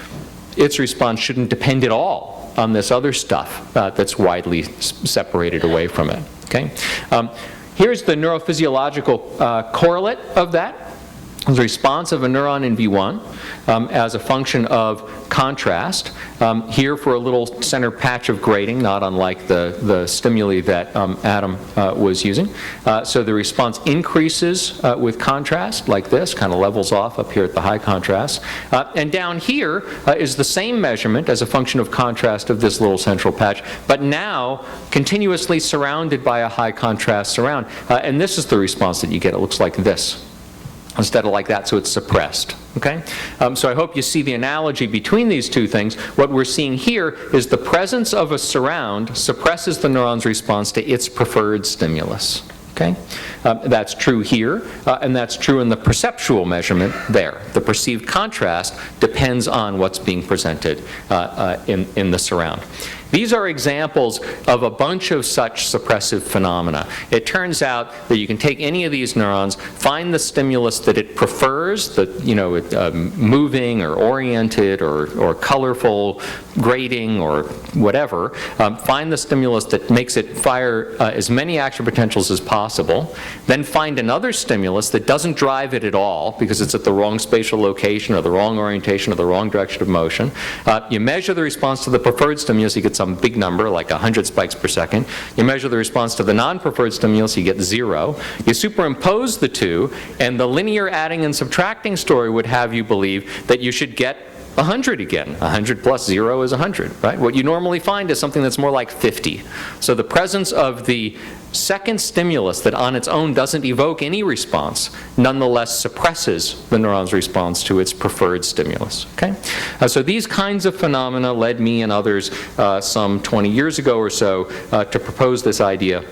its response shouldn't depend at all on this other stuff that's widely separated away from it. Okay? Here's the neurophysiological correlate of that. The response of a neuron in V1 as a function of contrast. Here for a little center patch of grading, not unlike the stimuli that Adam was using. So the response increases with contrast, like this, kind of levels off up here at the high contrast. And down here is the same measurement as a function of contrast of this little central patch, but now continuously surrounded by a high contrast surround. And this is the response that you get. It looks like this, instead of like that, so it's suppressed. Okay? So I hope you see the analogy between these two things. What we're seeing here is the presence of a surround suppresses the neuron's response to its preferred stimulus. Okay? That's true here, and that's true in the perceptual measurement there. The perceived contrast depends on what's being presented in the surround. These are examples of a bunch of such suppressive phenomena. It turns out that you can take any of these neurons, find the stimulus that it prefers, moving or oriented or colorful, grading or whatever, find the stimulus that makes it fire as many action potentials as possible, then find another stimulus that doesn't drive it at all because it's at the wrong spatial location or the wrong orientation or the wrong direction of motion. You measure the response to the preferred stimulus, you get some big number, like 100 spikes per second. You measure the response to the non-preferred stimulus, you get 0. You superimpose the two, and the linear adding and subtracting story would have you believe that you should get 100 again. 100 plus 0 is 100, right? What you normally find is something that's more like 50. So the presence of the second stimulus that on its own doesn't evoke any response, nonetheless suppresses the neuron's response to its preferred stimulus. Okay? So these kinds of phenomena led me and others some 20 years ago or so to propose this idea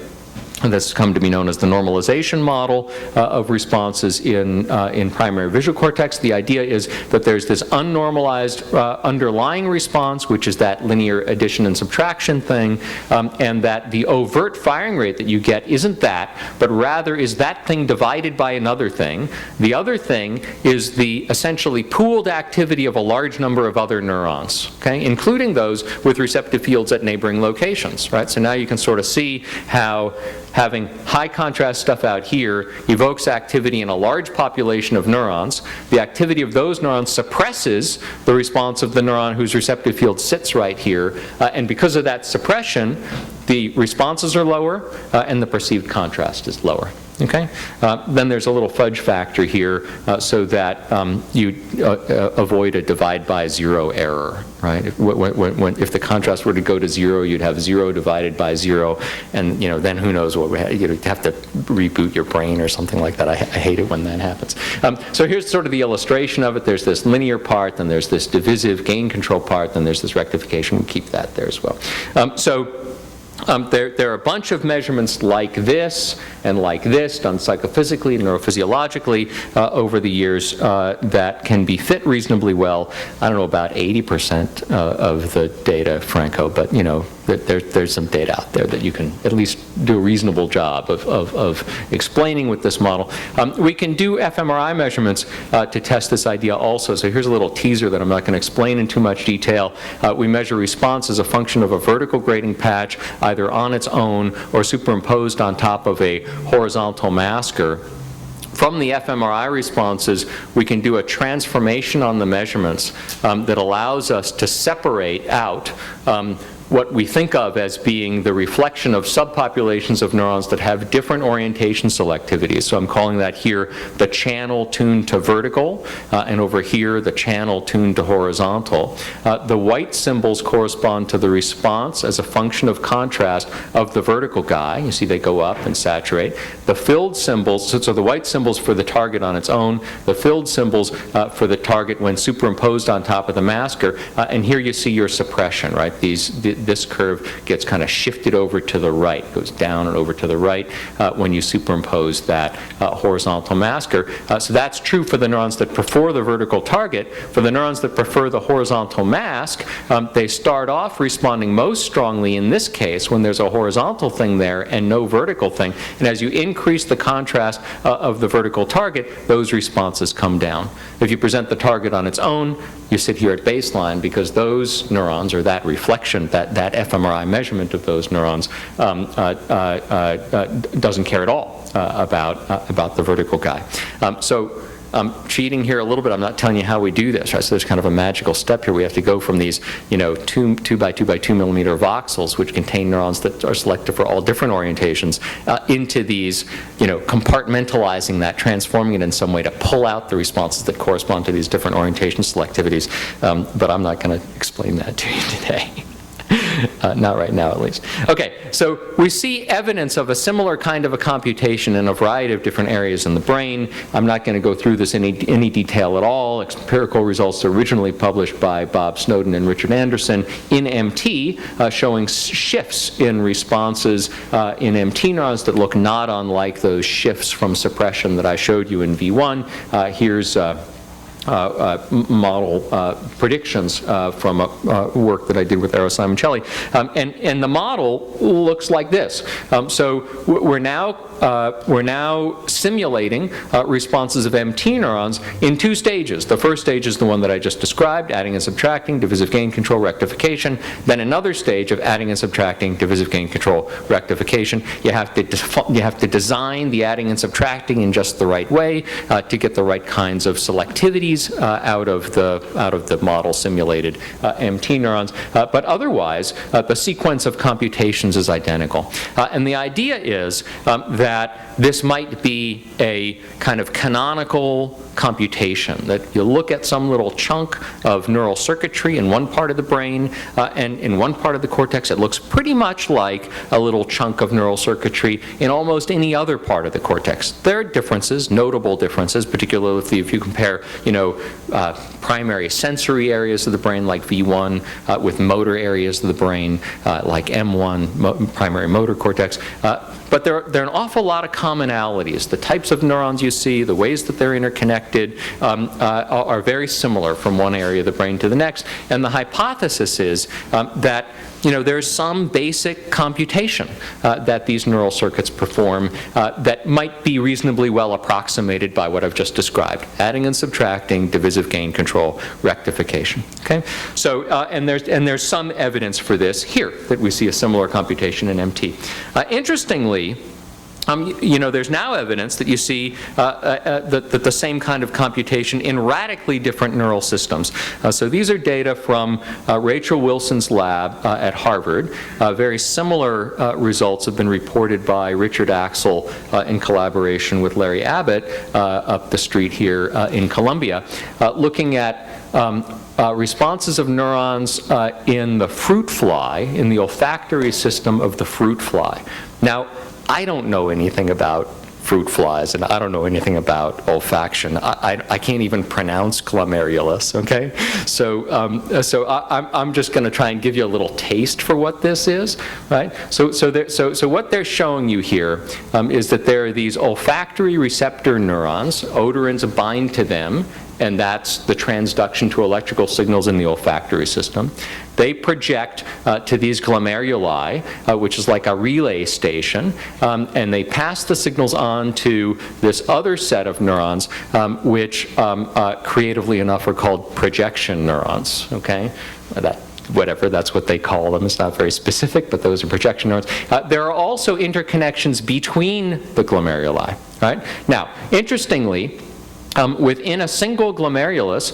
that's come to be known as the normalization model of responses in primary visual cortex. The idea is that there's this unnormalized underlying response, which is that linear addition and subtraction thing, and that the overt firing rate that you get isn't that, but rather is that thing divided by another thing. The other thing is the essentially pooled activity of a large number of other neurons, okay, including those with receptive fields at neighboring locations, right? So now you can sort of see how having high contrast stuff out here evokes activity in a large population of neurons. The activity of those neurons suppresses the response of the neuron whose receptive field sits right here. And because of that suppression, the responses are lower, and the perceived contrast is lower. Okay? Then there's a little fudge factor here so that you avoid a divide by zero error, right? If the contrast were to go to zero, you'd have 0 divided by 0, and then who knows what you'd have to reboot your brain or something like that. I hate it when that happens. So here's sort of the illustration of it. There's this linear part, then there's this divisive gain control part, then there's this rectification. We'll keep that there as well. There are a bunch of measurements like this and like this done psychophysically, neurophysiologically over the years that can be fit reasonably well. I don't know about 80% of the data, Franco, but there's some data out there that you can at least do a reasonable job of explaining with this model. We can do fMRI measurements to test this idea also. So here's a little teaser that I'm not going to explain in too much detail. We measure response as a function of a vertical grading patch, either on its own or superimposed on top of a horizontal masker. From the fMRI responses, we can do a transformation on the measurements that allows us to separate out what we think of as being the reflection of subpopulations of neurons that have different orientation selectivities. So I'm calling that here the channel tuned to vertical, and over here the channel tuned to horizontal. The white symbols correspond to the response as a function of contrast of the vertical guy. You see they go up and saturate. The filled symbols, so the white symbols for the target on its own, the filled symbols for the target when superimposed on top of the masker, and here you see your suppression, right? This curve gets kind of shifted over to the right, goes down and over to the right when you superimpose that horizontal masker. So that's true for the neurons that prefer the vertical target. For the neurons that prefer the horizontal mask, they start off responding most strongly in this case when there's a horizontal thing there and no vertical thing. And as you increase the contrast of the vertical target, those responses come down. If you present the target on its own, you sit here at baseline because those neurons, or that reflection, that fMRI measurement of those neurons doesn't care at all about the vertical guy. So I'm cheating here a little bit. I'm not telling you how we do this, right? So there's kind of a magical step here. We have to go from these, 2 by 2 by 2 millimeter voxels, which contain neurons that are selected for all different orientations, into these, compartmentalizing that, transforming it in some way to pull out the responses that correspond to these different orientation selectivities. But I'm not going to explain that to you today. Not right now, at least. Okay, so we see evidence of a similar kind of a computation in a variety of different areas in the brain. I'm not going to go through this in any detail at all. Empirical results originally published by Bob Snowden and Richard Anderson in MT, showing shifts in responses in MT neurons that look not unlike those shifts from suppression that I showed you in V1. Here's model predictions from work that I did with Eero Simoncelli. And the model looks like this. So we're now simulating responses of MT neurons in 2 stages. The first stage is the one that I just described, adding and subtracting, divisive gain control, rectification. Then another stage of adding and subtracting, divisive gain control, rectification. You have to design the adding and subtracting in just the right way to get the right kinds of selectivities out of the model simulated MT neurons. But otherwise, the sequence of computations is identical. And the idea is that this might be a kind of canonical computation, that you look at some little chunk of neural circuitry in one part of the brain, and in one part of the cortex it looks pretty much like a little chunk of neural circuitry in almost any other part of the cortex. There are differences, notable differences, particularly if you compare, primary sensory areas of the brain like V1 with motor areas of the brain like M1, primary motor cortex. But there are an awful lot of commonalities. The types of neurons you see, the ways that they're interconnected are very similar from one area of the brain to the next. And the hypothesis is that there's some basic computation that these neural circuits perform that might be reasonably well approximated by what I've just described: adding and subtracting, divisive gain control, rectification. Okay, so and there's some evidence for this here, that we see a similar computation in MT. Interestingly, there's now evidence that you see that the same kind of computation in radically different neural systems. So these are data from Rachel Wilson's lab at Harvard. Very similar results have been reported by Richard Axel in collaboration with Larry Abbott up the street here in Columbia, looking at responses of neurons in the fruit fly, in the olfactory system of the fruit fly. Now, I don't know anything about fruit flies, and I don't know anything about olfaction. I can't even pronounce glomerulus, okay? So I'm just going to try and give you a little taste for what this is, right? So what they're showing you here is that there are these olfactory receptor neurons, odorants bind to them, and that's the transduction to electrical signals in the olfactory system. They project to these glomeruli, which is like a relay station, and they pass the signals on to this other set of neurons, which creatively enough are called projection neurons, okay? Whatever, that's what they call them. It's not very specific, but those are projection neurons. There are also interconnections between the glomeruli, right? Now, interestingly, within a single glomerulus,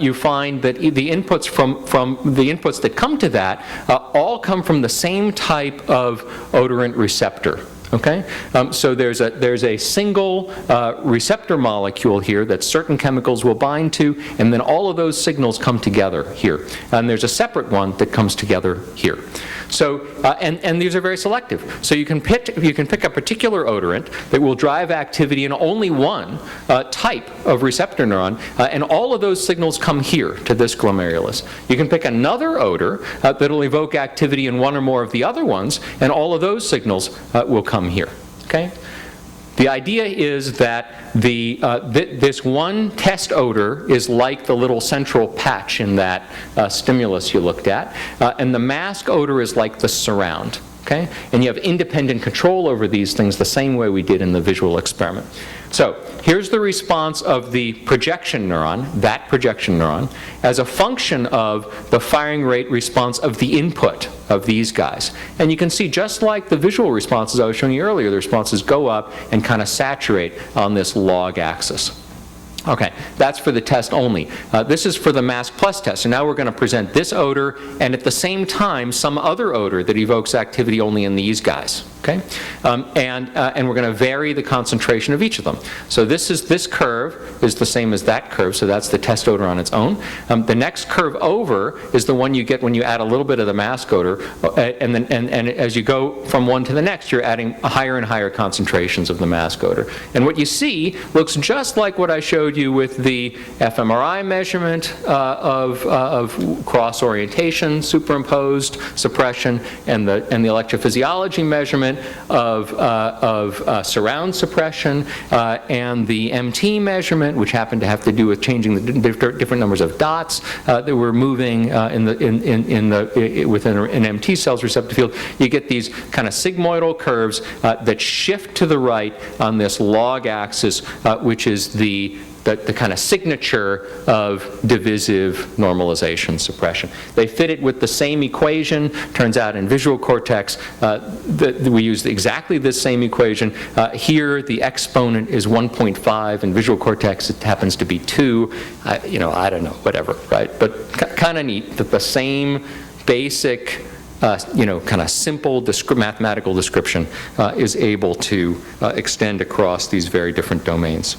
you find that the inputs from the inputs that come to that all come from the same type of odorant receptor. Okay, so there's a single receptor molecule here that certain chemicals will bind to, and then all of those signals come together here. And there's a separate one that comes together here. So and these are very selective. So you can pick a particular odorant that will drive activity in only one type of receptor neuron, and all of those signals come here to this glomerulus. You can pick another odor that will evoke activity in one or more of the other ones, and all of those signals will come here. Okay. The idea is that this one test odor is like the little central patch in that stimulus you looked at, and the mask odor is like the surround. Okay? And you have independent control over these things the same way we did in the visual experiment. So here's the response of the projection neuron, that projection neuron, as a function of the firing rate response of the input of these guys. And you can see, just like the visual responses I was showing you earlier, the responses go up and kind of saturate on this log axis. Okay, that's for the test only. This is for the mask plus test. So now we're going to present this odor and at the same time some other odor that evokes activity only in these guys. Okay, and we're going to vary the concentration of each of them. So this curve is the same as that curve. So that's the test odor on its own. The next curve over is the one you get when you add a little bit of the mask odor, and as you go from one to the next, you're adding higher and higher concentrations of the mask odor. And what you see looks just like what I showed you with the fMRI measurement of cross orientation, superimposed suppression, and the electrophysiology measurement of surround suppression, and the MT measurement, which happened to have to do with changing the different numbers of dots that were moving within an MT cell's receptor field. You get these kind of sigmoidal curves that shift to the right on this log axis, which is the kind of signature of divisive normalization suppression. They fit it with the same equation. Turns out in visual cortex, we use exactly this same equation. Here, the exponent is 1.5. In visual cortex, it happens to be 2. I don't know, whatever, right? But kind of neat that the same basic kind of simple mathematical description is able to extend across these very different domains.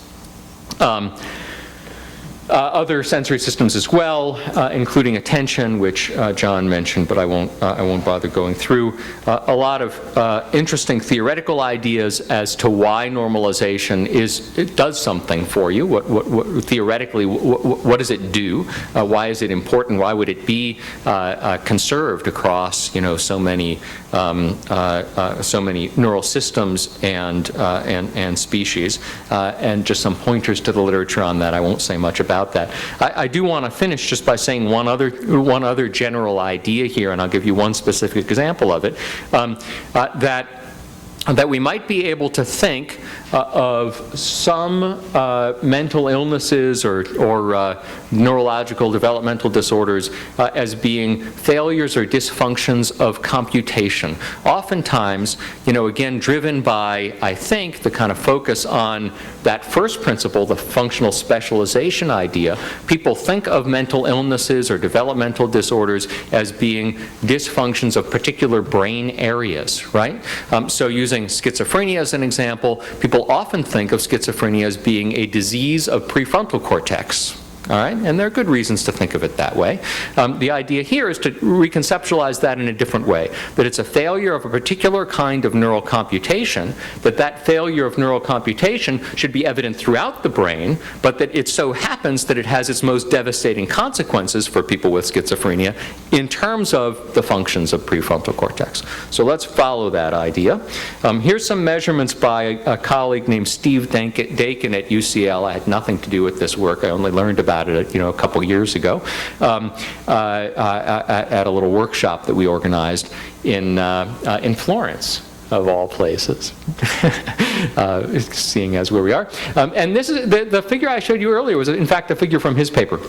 Other sensory systems as well, including attention, which John mentioned, but I won't bother going through. A lot of interesting theoretical ideas as to why normalization does something for you. Theoretically, what does it do? Why is it important? Why would it be conserved across so many neural systems and species? And just some pointers to the literature on that. I won't say much about that. I do want to finish just by saying one other general idea here, and I'll give you one specific example of it, that that we might be able to think of some mental illnesses or neurological developmental disorders as being failures or dysfunctions of computation. Oftentimes, again, driven by, I think, the kind of focus on that first principle, the functional specialization idea, people think of mental illnesses or developmental disorders as being dysfunctions of particular brain areas, right? So using schizophrenia as an example, people often think of schizophrenia as being a disease of prefrontal cortex. All right? And there are good reasons to think of it that way. The idea here is to reconceptualize that in a different way, that it's a failure of a particular kind of neural computation, that failure of neural computation should be evident throughout the brain, but that it so happens that it has its most devastating consequences for people with schizophrenia in terms of the functions of prefrontal cortex. So let's follow that idea. Here's some measurements by a colleague named Steve Dakin at UCL. I had nothing to do with this work. I only learned about it, a couple years ago, at a little workshop that we organized in Florence, of all places, seeing as where we are. And this is the figure I showed you earlier was, in fact, a figure from his paper.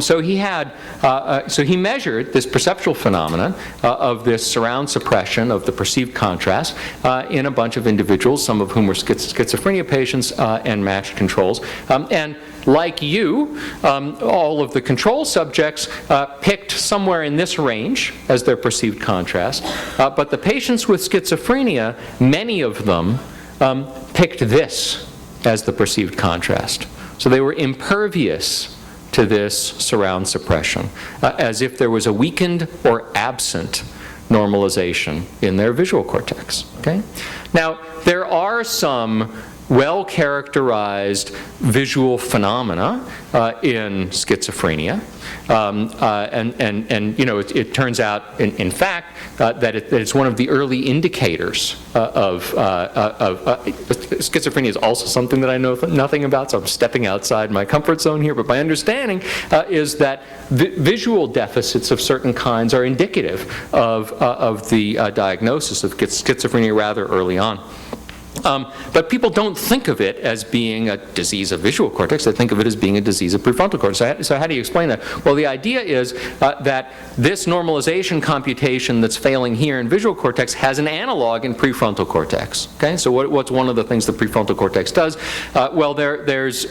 So he measured this perceptual phenomenon of this surround suppression of the perceived contrast in a bunch of individuals, some of whom were schizophrenia patients and matched controls. And like you, all of the control subjects picked somewhere in this range as their perceived contrast. But the patients with schizophrenia, many of them picked this as the perceived contrast. So they were impervious to this surround suppression, as if there was a weakened or absent normalization in their visual cortex. Okay? Now, there are some well-characterized visual phenomena in schizophrenia. It turns out, in fact, that it's one of the early indicators of schizophrenia is also something that I know nothing about, so I'm stepping outside my comfort zone here, but my understanding is that visual deficits of certain kinds are indicative of the diagnosis of schizophrenia rather early on. But people don't think of it as being a disease of visual cortex. They think of it as being a disease of prefrontal cortex. So how do you explain that? Well, the idea is that this normalization computation that's failing here in visual cortex has an analog in prefrontal cortex. Okay? So what's one of the things the prefrontal cortex does? Well, there's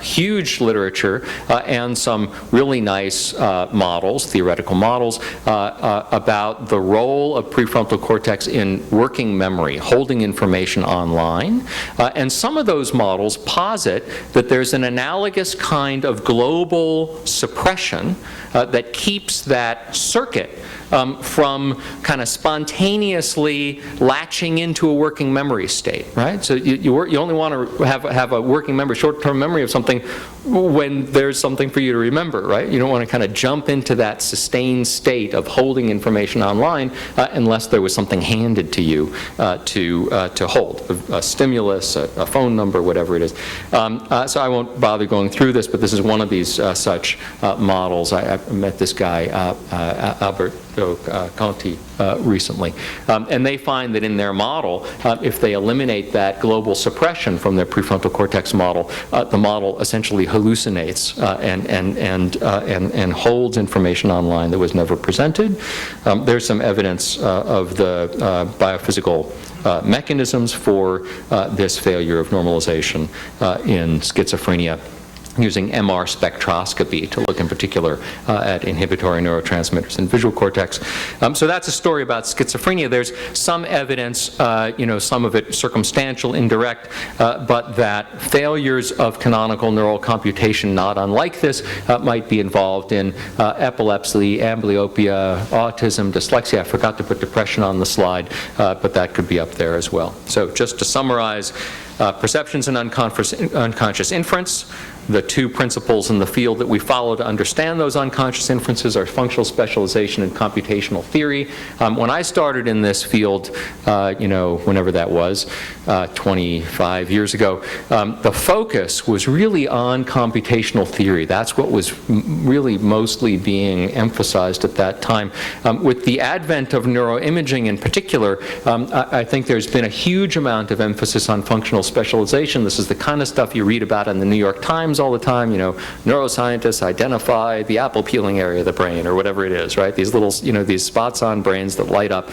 huge literature and some really nice models, theoretical models, about the role of prefrontal cortex in working memory, holding information online. And some of those models posit that there's an analogous kind of global suppression that keeps that circuit from kind of spontaneously latching into a working memory state, right? So you only want to have a working memory, short-term memory of something when there's something for you to remember, right? You don't want to kind of jump into that sustained state of holding information online unless there was something handed to you to hold, a stimulus, a phone number, whatever it is. So I won't bother going through this, but this is one of these such models. I met this guy, Alberto Conti, recently. And they find that in their model, if they eliminate that global suppression from their prefrontal cortex model, the model essentially hallucinates and holds information online that was never presented. There's some evidence of the biophysical mechanisms for this failure of normalization in schizophrenia, using MR spectroscopy to look in particular at inhibitory neurotransmitters in visual cortex. So that's a story about schizophrenia. There's some evidence, some of it circumstantial, indirect, but that failures of canonical neural computation, not unlike this, might be involved in epilepsy, amblyopia, autism, dyslexia. I forgot to put depression on the slide, but that could be up there as well. So just to summarize, perceptions and unconscious inference, The two principles in the field that we follow to understand those unconscious inferences are functional specialization and computational theory. When I started in this field, whenever that was, 25 years ago, the focus was really on computational theory. That's what was really mostly being emphasized at that time. With the advent of neuroimaging in particular, I think there's been a huge amount of emphasis on functional specialization. This is the kind of stuff you read about in the New York Times all the time. Neuroscientists identify the apple peeling area of the brain, or whatever it is, right? These little, these spots on brains that light up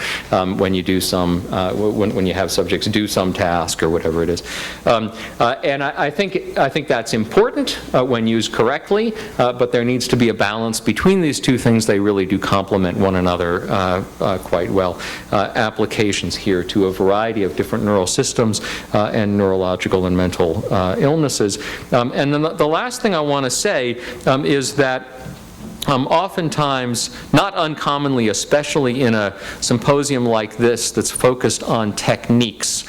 when you do when you have subjects do some task or whatever it is. And I think that's important when used correctly, but there needs to be a balance between these two things. They really do complement one another quite well. Applications here to a variety of different neural systems and neurological and mental illnesses. And then the last thing I want to say is that oftentimes, not uncommonly, especially in a symposium like this that's focused on techniques,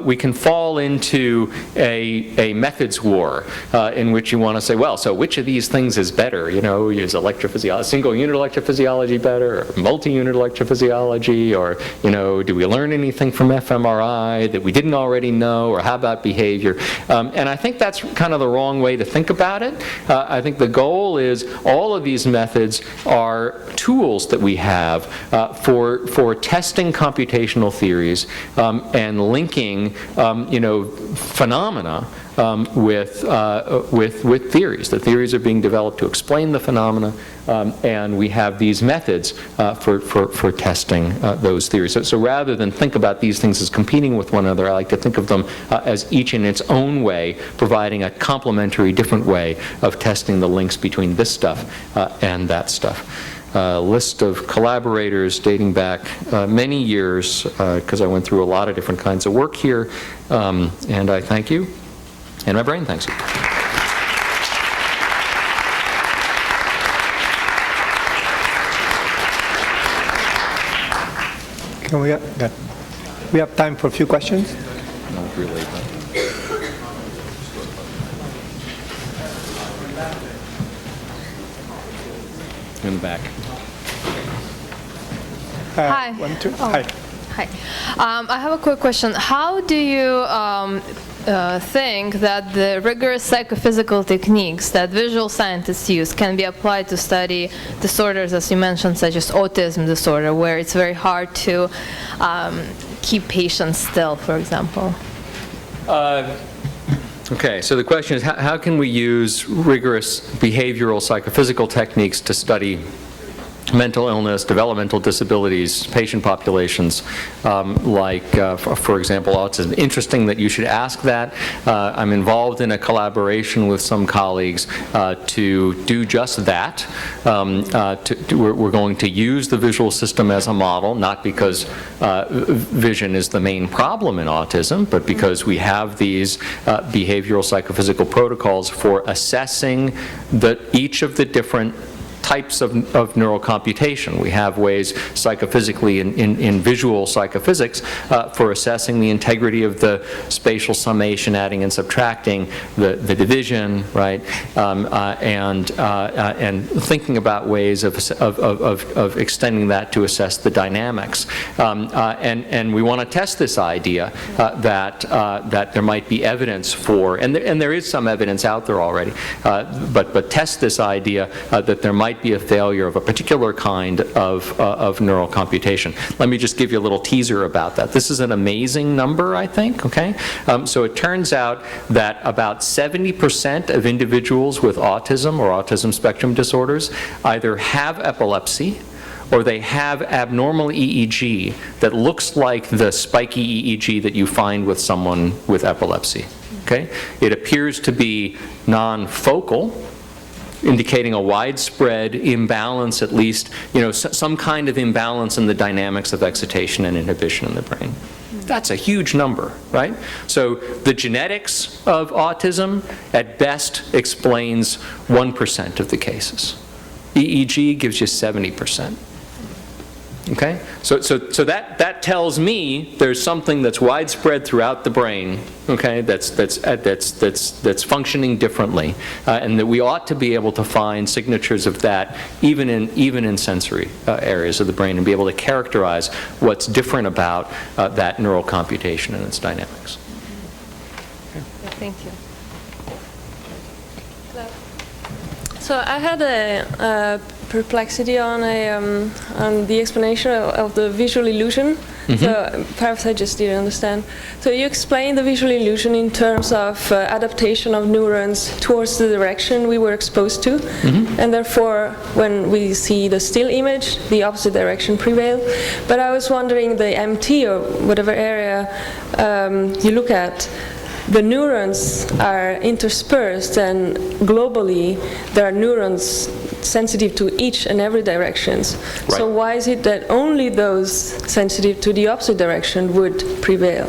we can fall into a methods war in which you want to say, well, so which of these things is better? Is electrophysiology, single unit electrophysiology better, or multi-unit electrophysiology, or do we learn anything from fMRI that we didn't already know, or how about behavior? And I think that's kind of the wrong way to think about it. I think the goal is all of these methods are tools that we have for testing computational theories and linking, phenomena with theories. The theories are being developed to explain the phenomena, and we have these methods for testing those theories. So rather than think about these things as competing with one another, I like to think of them as each in its own way providing a complementary, different way of testing the links between this stuff and that stuff. List of collaborators dating back many years, because I went through a lot of different kinds of work here, and I thank you. And my brain thanks you. We have time for a few questions? Not really, but. In the back. Hi. One, two. Oh. Hi. Hi. I have a quick question. How do you think that the rigorous psychophysical techniques that visual scientists use can be applied to study disorders, as you mentioned, such as autism disorder, where it's very hard to keep patients still, for example? Okay, so the question is, how can we use rigorous behavioral psychophysical techniques to study mental illness, developmental disabilities, patient populations, for example, autism? Interesting that you should ask that. I'm involved in a collaboration with some colleagues to do just that. We're going to use the visual system as a model, not because vision is the main problem in autism, but because we have these behavioral psychophysical protocols for assessing each of the different types of neural computation. We have ways psychophysically in visual psychophysics for assessing the integrity of the spatial summation, adding and subtracting, the division, right, and thinking about ways of extending that to assess the dynamics. And we want to test this idea that there might be evidence for, and there is some evidence out there already, but test this idea that there might be a failure of a particular kind of neural computation. Let me just give you a little teaser about that. This is an amazing number, I think, okay? So it turns out that about 70% of individuals with autism or autism spectrum disorders either have epilepsy or they have abnormal EEG that looks like the spiky EEG that you find with someone with epilepsy, okay? It appears to be non-focal, indicating a widespread imbalance, at least, some kind of imbalance in the dynamics of excitation and inhibition in the brain. That's a huge number, right? So the genetics of autism, at best, explains 1% of the cases. EEG gives you 70%. Okay, so that tells me there's something that's widespread throughout the brain. Okay, that's functioning differently, and that we ought to be able to find signatures of that even in sensory areas of the brain, and be able to characterize what's different about that neural computation and its dynamics. Thank you. So I had a perplexity on the explanation of the visual illusion. So perhaps I just didn't understand. So you explained the visual illusion in terms of adaptation of neurons towards the direction we were exposed to, and therefore when we see the still image, the opposite direction prevails. But I was wondering, the MT or whatever area you look at, the neurons are interspersed, and globally there are neurons sensitive to each and every directions. Right. So why is it that only those sensitive to the opposite direction would prevail?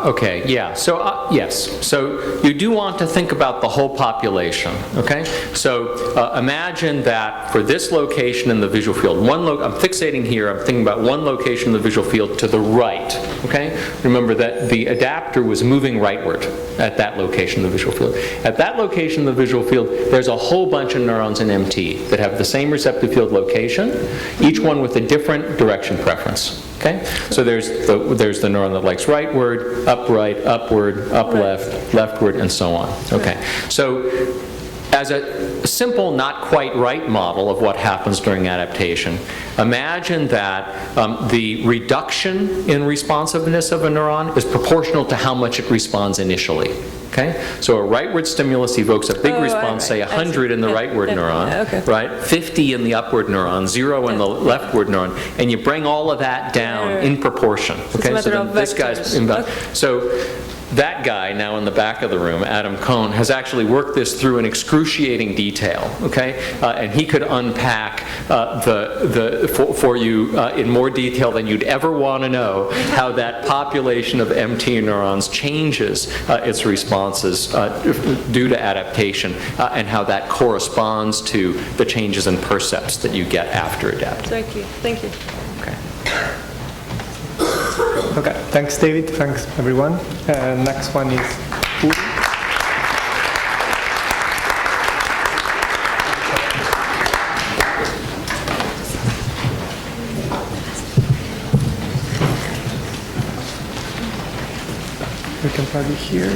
Okay, yeah, so yes, so you do want to think about the whole population, okay? So imagine that for this location in the visual field, I'm fixating here, I'm thinking about one location in the visual field to the right, okay? Remember that the adapter was moving rightward at that location in the visual field. At that location in the visual field, there's a whole bunch of neurons in MT that have the same receptive field location, each one with a different direction preference. Okay, so there's the neuron that likes rightward, upright, upward, up left, leftward, and so on. Okay, so as a simple, not quite right model of what happens during adaptation, imagine that the reduction in responsiveness of a neuron is proportional to how much it responds initially. Okay, so a rightward stimulus evokes a big response, say 100 in the rightward neuron, right? 50 in the upward neuron, 0 in the leftward neuron, and you bring all of that down in proportion. Okay, so then this guy's so that guy now in the back of the room, Adam Cohn, has actually worked this through in excruciating detail. Okay, and he could unpack for you in more detail than you'd ever want to know how that population of MT neurons changes its responses due to adaptation, and how that corresponds to the changes in percepts that you get after adaptation. Thank you. Thank you. Okay. Okay, thanks David, thanks everyone. Next one is Uri. We can probably hear.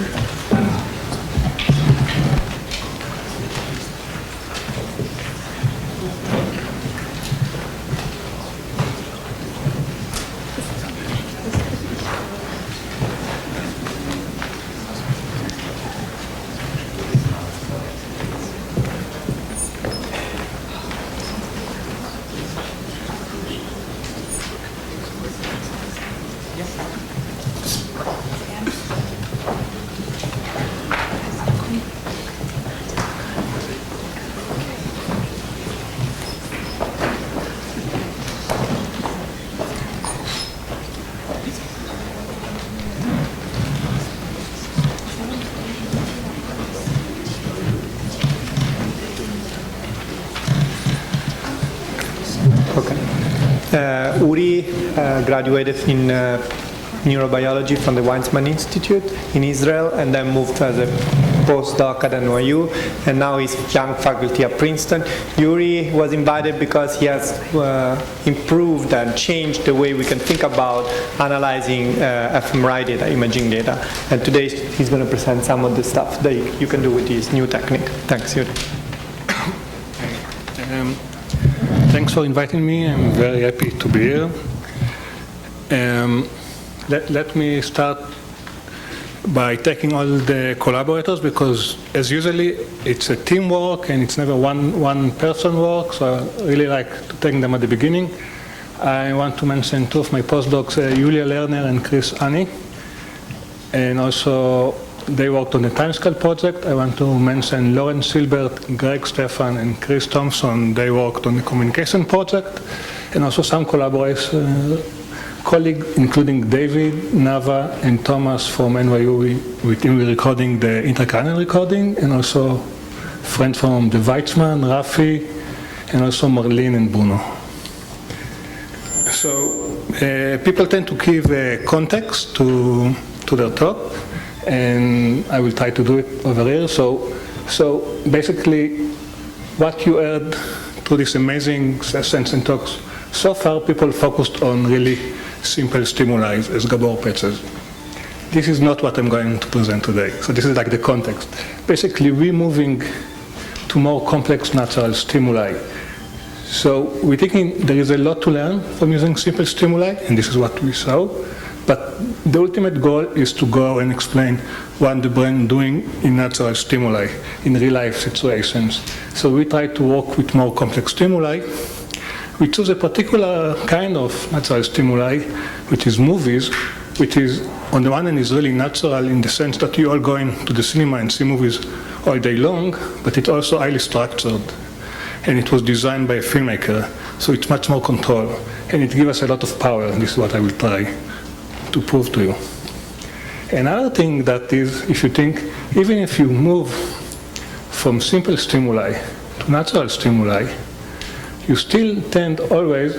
Uri graduated in neurobiology from the Weizmann Institute in Israel, and then moved as a postdoc at NYU, and now he's young faculty at Princeton. Uri was invited because he has improved and changed the way we can think about analyzing fMRI data, imaging data, and today he's going to present some of the stuff that you can do with this new technique. Thanks, Uri. Thanks for inviting me. I'm very happy to be here. Let me start by thanking all the collaborators, because as usually it's a teamwork and it's never one person work, so I really like to thank them at the beginning. I want to mention two of my postdocs, Julia Lerner and Chris Annie, and also they worked on the timescale project. I want to mention Lauren Silbert, Greg Stefan, and Chris Thompson. They worked on the communication project, and also some collaborators, colleagues, including David, Nava, and Thomas from NYU, with whom we're recording the intracranial recording, and also friends from the Weizmann, Rafi, and also Marlene and Bruno. So people tend to give context to their talk, and I will try to do it over here. So basically, what you heard through these amazing sessions and talks, so far people focused on really simple stimuli, as Gabor patches. This is not what I'm going to present today. So this is like the context. Basically, we're moving to more complex natural stimuli. So we're thinking there is a lot to learn from using simple stimuli, and this is what we saw. But the ultimate goal is to go and explain what the brain is doing in natural stimuli, in real-life situations. So we try to work with more complex stimuli. We choose a particular kind of natural stimuli, which is movies, which is, on the one hand, is really natural in the sense that you all go into the cinema and see movies all day long, but it's also highly structured. And it was designed by a filmmaker, so it's much more control. And it gives us a lot of power, and this is what I will try to prove to you. Another thing that is, if you think, even if you move from simple stimuli to natural stimuli, you still tend always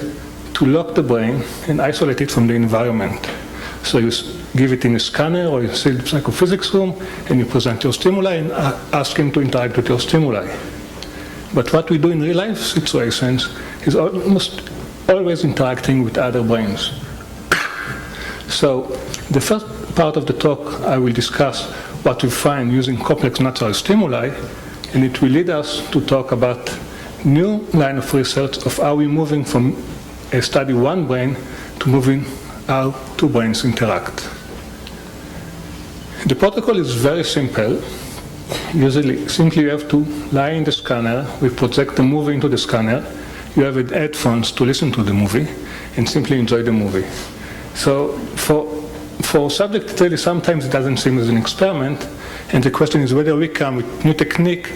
to lock the brain and isolate it from the environment. So you give it in a scanner or you sit in the psychophysics room and you present your stimuli and ask him to interact with your stimuli. But what we do in real life situations is almost always interacting with other brains. So the first part of the talk I will discuss what we find using complex natural stimuli, and it will lead us to talk about new line of research of how we're moving from a study one brain to moving how two brains interact. The protocol is very simple. Usually, simply you have to lie in the scanner, we project the movie into the scanner, you have headphones to listen to the movie, and simply enjoy the movie. So for subject study, sometimes it doesn't seem as an experiment, and the question is whether we come with new technique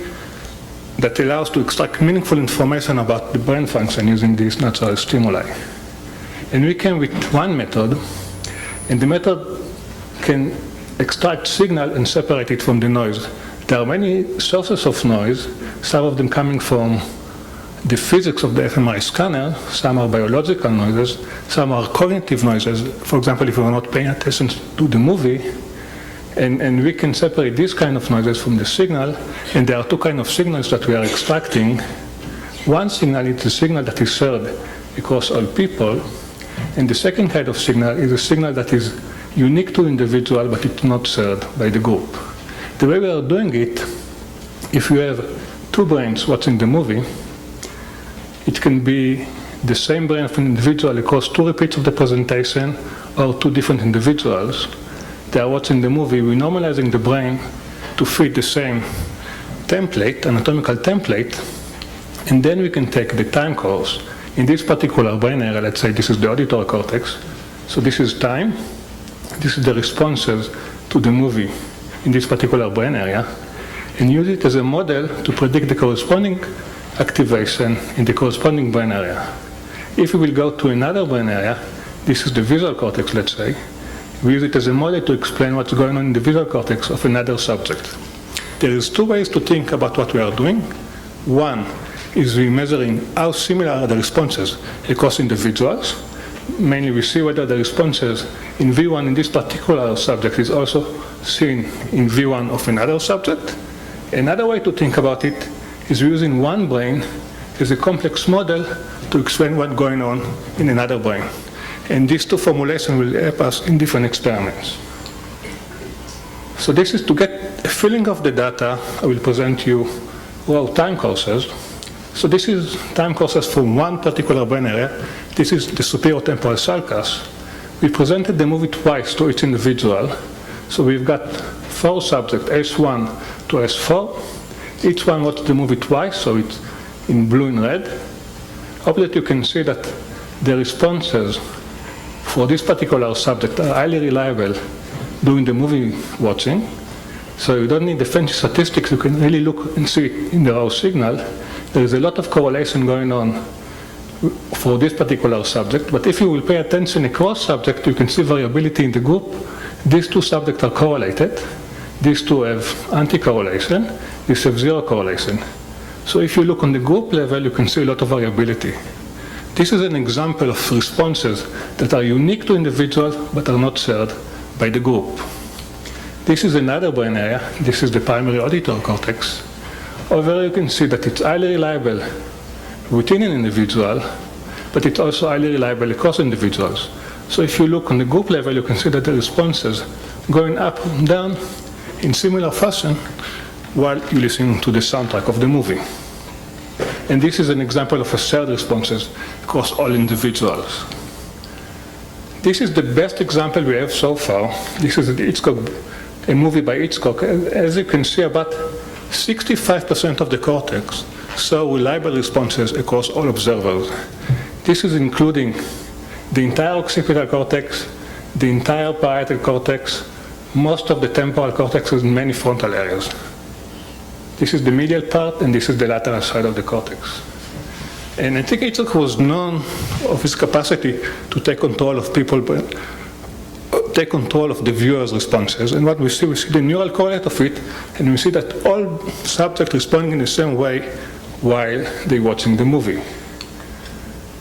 that allows to extract meaningful information about the brain function using these natural stimuli. And we came with one method, and the method can extract signal and separate it from the noise. There are many sources of noise, some of them coming from the physics of the fMRI scanner, some are biological noises, some are cognitive noises. For example, if you're not paying attention to the movie, and we can separate these kind of noises from the signal, and there are two kinds of signals that we are extracting. One signal is the signal that is heard across all people, and the second kind of signal is a signal that is unique to individual, but it's not shared by the group. The way we are doing it, if you have two brains watching the movie, it can be the same brain of an individual across two repeats of the presentation or two different individuals. They are watching the movie, we're normalizing the brain to fit the same template, anatomical template, and then we can take the time course. In this particular brain area, let's say this is the auditory cortex, so this is time, this is the responses to the movie in this particular brain area, and use it as a model to predict the corresponding activation in the corresponding brain area. If we will go to another brain area, this is the visual cortex, let's say, we use it as a model to explain what's going on in the visual cortex of another subject. There is two ways to think about what we are doing. One is we measuring how similar are the responses across individuals. Mainly we see whether the responses in V1 in this particular subject is also seen in V1 of another subject. Another way to think about it is using one brain as a complex model to explain what's going on in another brain. And these two formulations will help us in different experiments. So this is to get a feeling of the data. I will present you raw time courses. So this is time courses from one particular brain area. This is the superior temporal sulcus. We presented the movie twice to each individual. So we've got 4 subjects, S1 to S4. Each one watched the movie twice, so it's in blue and red. Hope that you can see that the responses for this particular subject are highly reliable during the movie watching. So you don't need the fancy statistics, you can really look and see it in the raw signal. There is a lot of correlation going on for this particular subject, but if you will pay attention across subject, you can see variability in the group. These two subjects are correlated. These two have anti-correlation. These have zero correlation. So if you look on the group level, you can see a lot of variability. This is an example of responses that are unique to individuals but are not shared by the group. This is another brain area. This is the primary auditory cortex. Over here you can see that it's highly reliable within an individual, but it's also highly reliable across individuals. So if you look on the group level, you can see that the responses going up and down in similar fashion while you're listening to the soundtrack of the movie. And this is an example of a shared responses across all individuals. This is the best example we have so far. This is a movie by Hitchcock. As you can see, about 65% of the cortex show reliable responses across all observers. This is including the entire occipital cortex, the entire parietal cortex, most of the temporal cortex, and many frontal areas. This is the medial part, and this is the lateral side of the cortex. And I think Hitchcock was known of his capacity to take control of people, take control of the viewer's responses. And what we see the neural correlate of it, and we see that all subjects responding in the same way while they're watching the movie.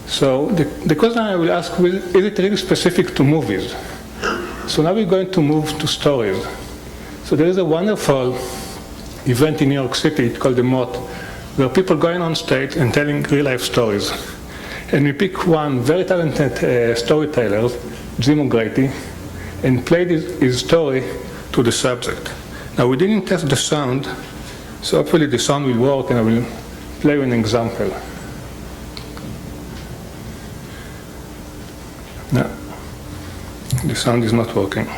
So the question I will ask is it really specific to movies? So now we're going to move to stories. So there is a wonderful event in New York City called the Moth, where people going on stage and telling real-life stories. And we pick one very talented storyteller, Jim O'Grady, and played his story to the subject. Now we didn't test the sound, so hopefully the sound will work, and I will play you an example. No, the sound is not working.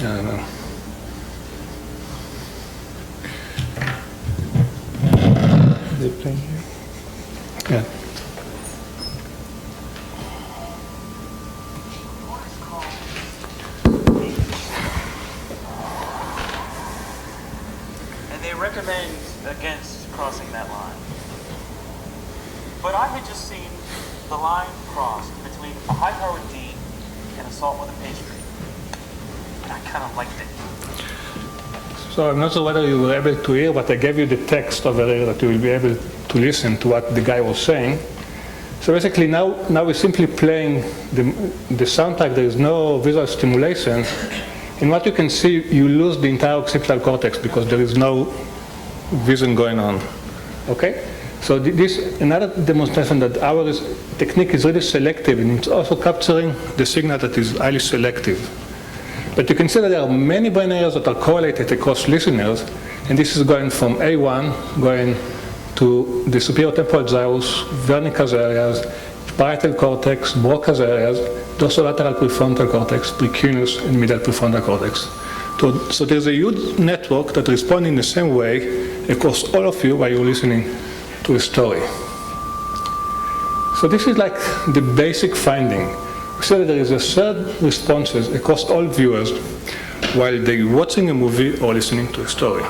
I don't know. They playing here? Yeah. And they recommend against crossing that line. But I had just seen the line crossed between a high-powered D and assault with a pastry. And I kind of liked it. So I'm not sure whether you were able to hear, but I gave you the text over there that you will be able to listen to what the guy was saying. So basically now we're simply playing the soundtrack. There is no visual stimulation. And what you can see, you lose the entire occipital cortex because there is no vision going on. Okay? So this another demonstration that our technique is really selective, and it's also capturing the signal that is highly selective. But you can see that there are many brain areas that are correlated across listeners, and this is going from A1, going to the superior temporal gyrus, Wernicke's areas, parietal cortex, Broca's areas, dorsolateral prefrontal cortex, precuneus, and middle prefrontal cortex. So there's a huge network that responds in the same way across all of you while you're listening to a story. So this is like the basic finding. We say that there is a shared responses across all viewers while they're watching a movie or listening to a story.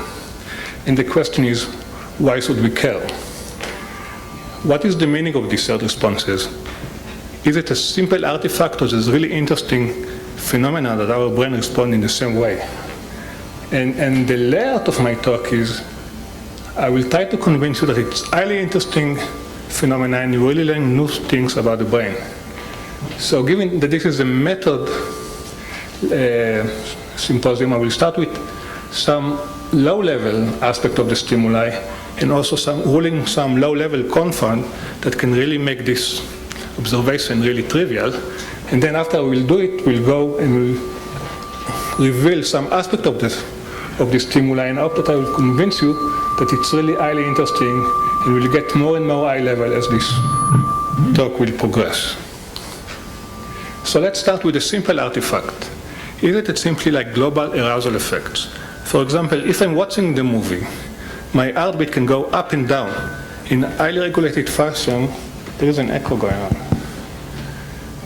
And the question is, why should we care? What is the meaning of these shared responses? Is it a simple artifact, or is it a really interesting phenomenon that our brain responds in the same way? And the layout of my talk is, I will try to convince you that it's a highly interesting phenomenon and you really learn new things about the brain. So given that this is a method symposium, I will start with some low-level aspect of the stimuli and also ruling some low-level confound that can really make this observation really trivial. And then after we'll do it, we'll go and we'll reveal some aspect of this stimuli, and I hope that I will convince you that it's really highly interesting and we'll get more and more high level as this talk will progress. So let's start with a simple artifact. Is it simply like global arousal effects? For example, if I'm watching the movie, my heartbeat can go up and down in a highly regulated fashion. There is an echo going on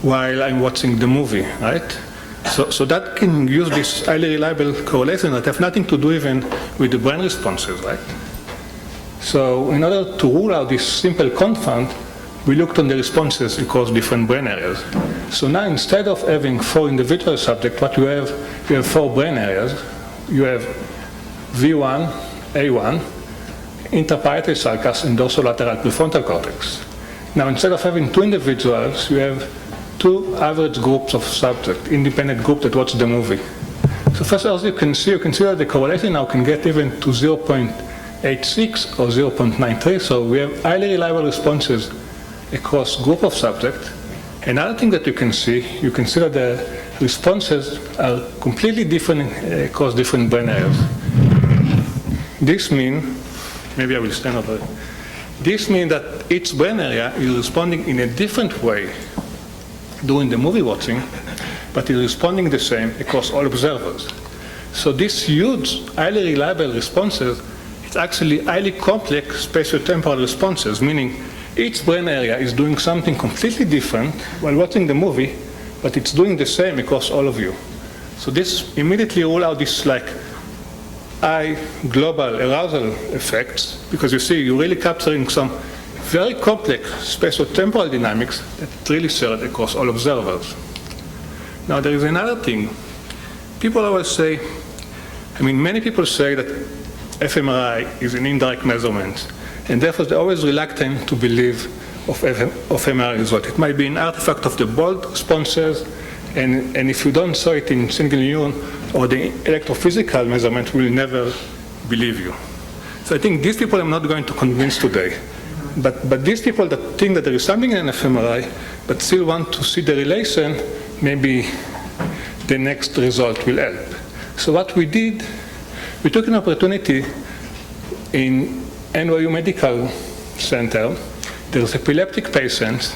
while I'm watching the movie, right? So that can use this highly reliable correlation that have nothing to do even with the brain responses, right? So in order to rule out this simple confound, we looked on the responses across different brain areas. So now instead of having 4 individual subjects, what you have 4 brain areas. You have V1, A1, interparietal sulcus and dorsolateral prefrontal cortex. Now, instead of having two individuals, you have two average groups of subjects, independent groups that watch the movie. So first, as you can see that the correlation now can get even to 0.86 or 0.93, so we have highly reliable responses across group of subjects. Another thing that you can see that the responses are completely different across different brain areas. This means, maybe I will stand over it. This means that each brain area is responding in a different way during the movie watching, but is responding the same across all observers. So these huge, highly reliable responses, it's actually highly complex spatiotemporal responses, meaning each brain area is doing something completely different while watching the movie, but it's doing the same across all of you. So this immediately rule out this like high global arousal effects, because you see you're really capturing some very complex spatiotemporal dynamics that really serve across all observers. Now there is another thing. People always say, many people say that fMRI is an indirect measurement, and therefore they're always reluctant to believe of MRI result. It might be an artifact of the bold responses, and if you don't saw it in single neuron or the electrophysical measurement, we'll never believe you. So I think these people I'm not going to convince today. But these people that think that there is something in an fMRI, but still want to see the relation, maybe the next result will help. So what we did, we took an opportunity in NYU Medical Center. There's epileptic patients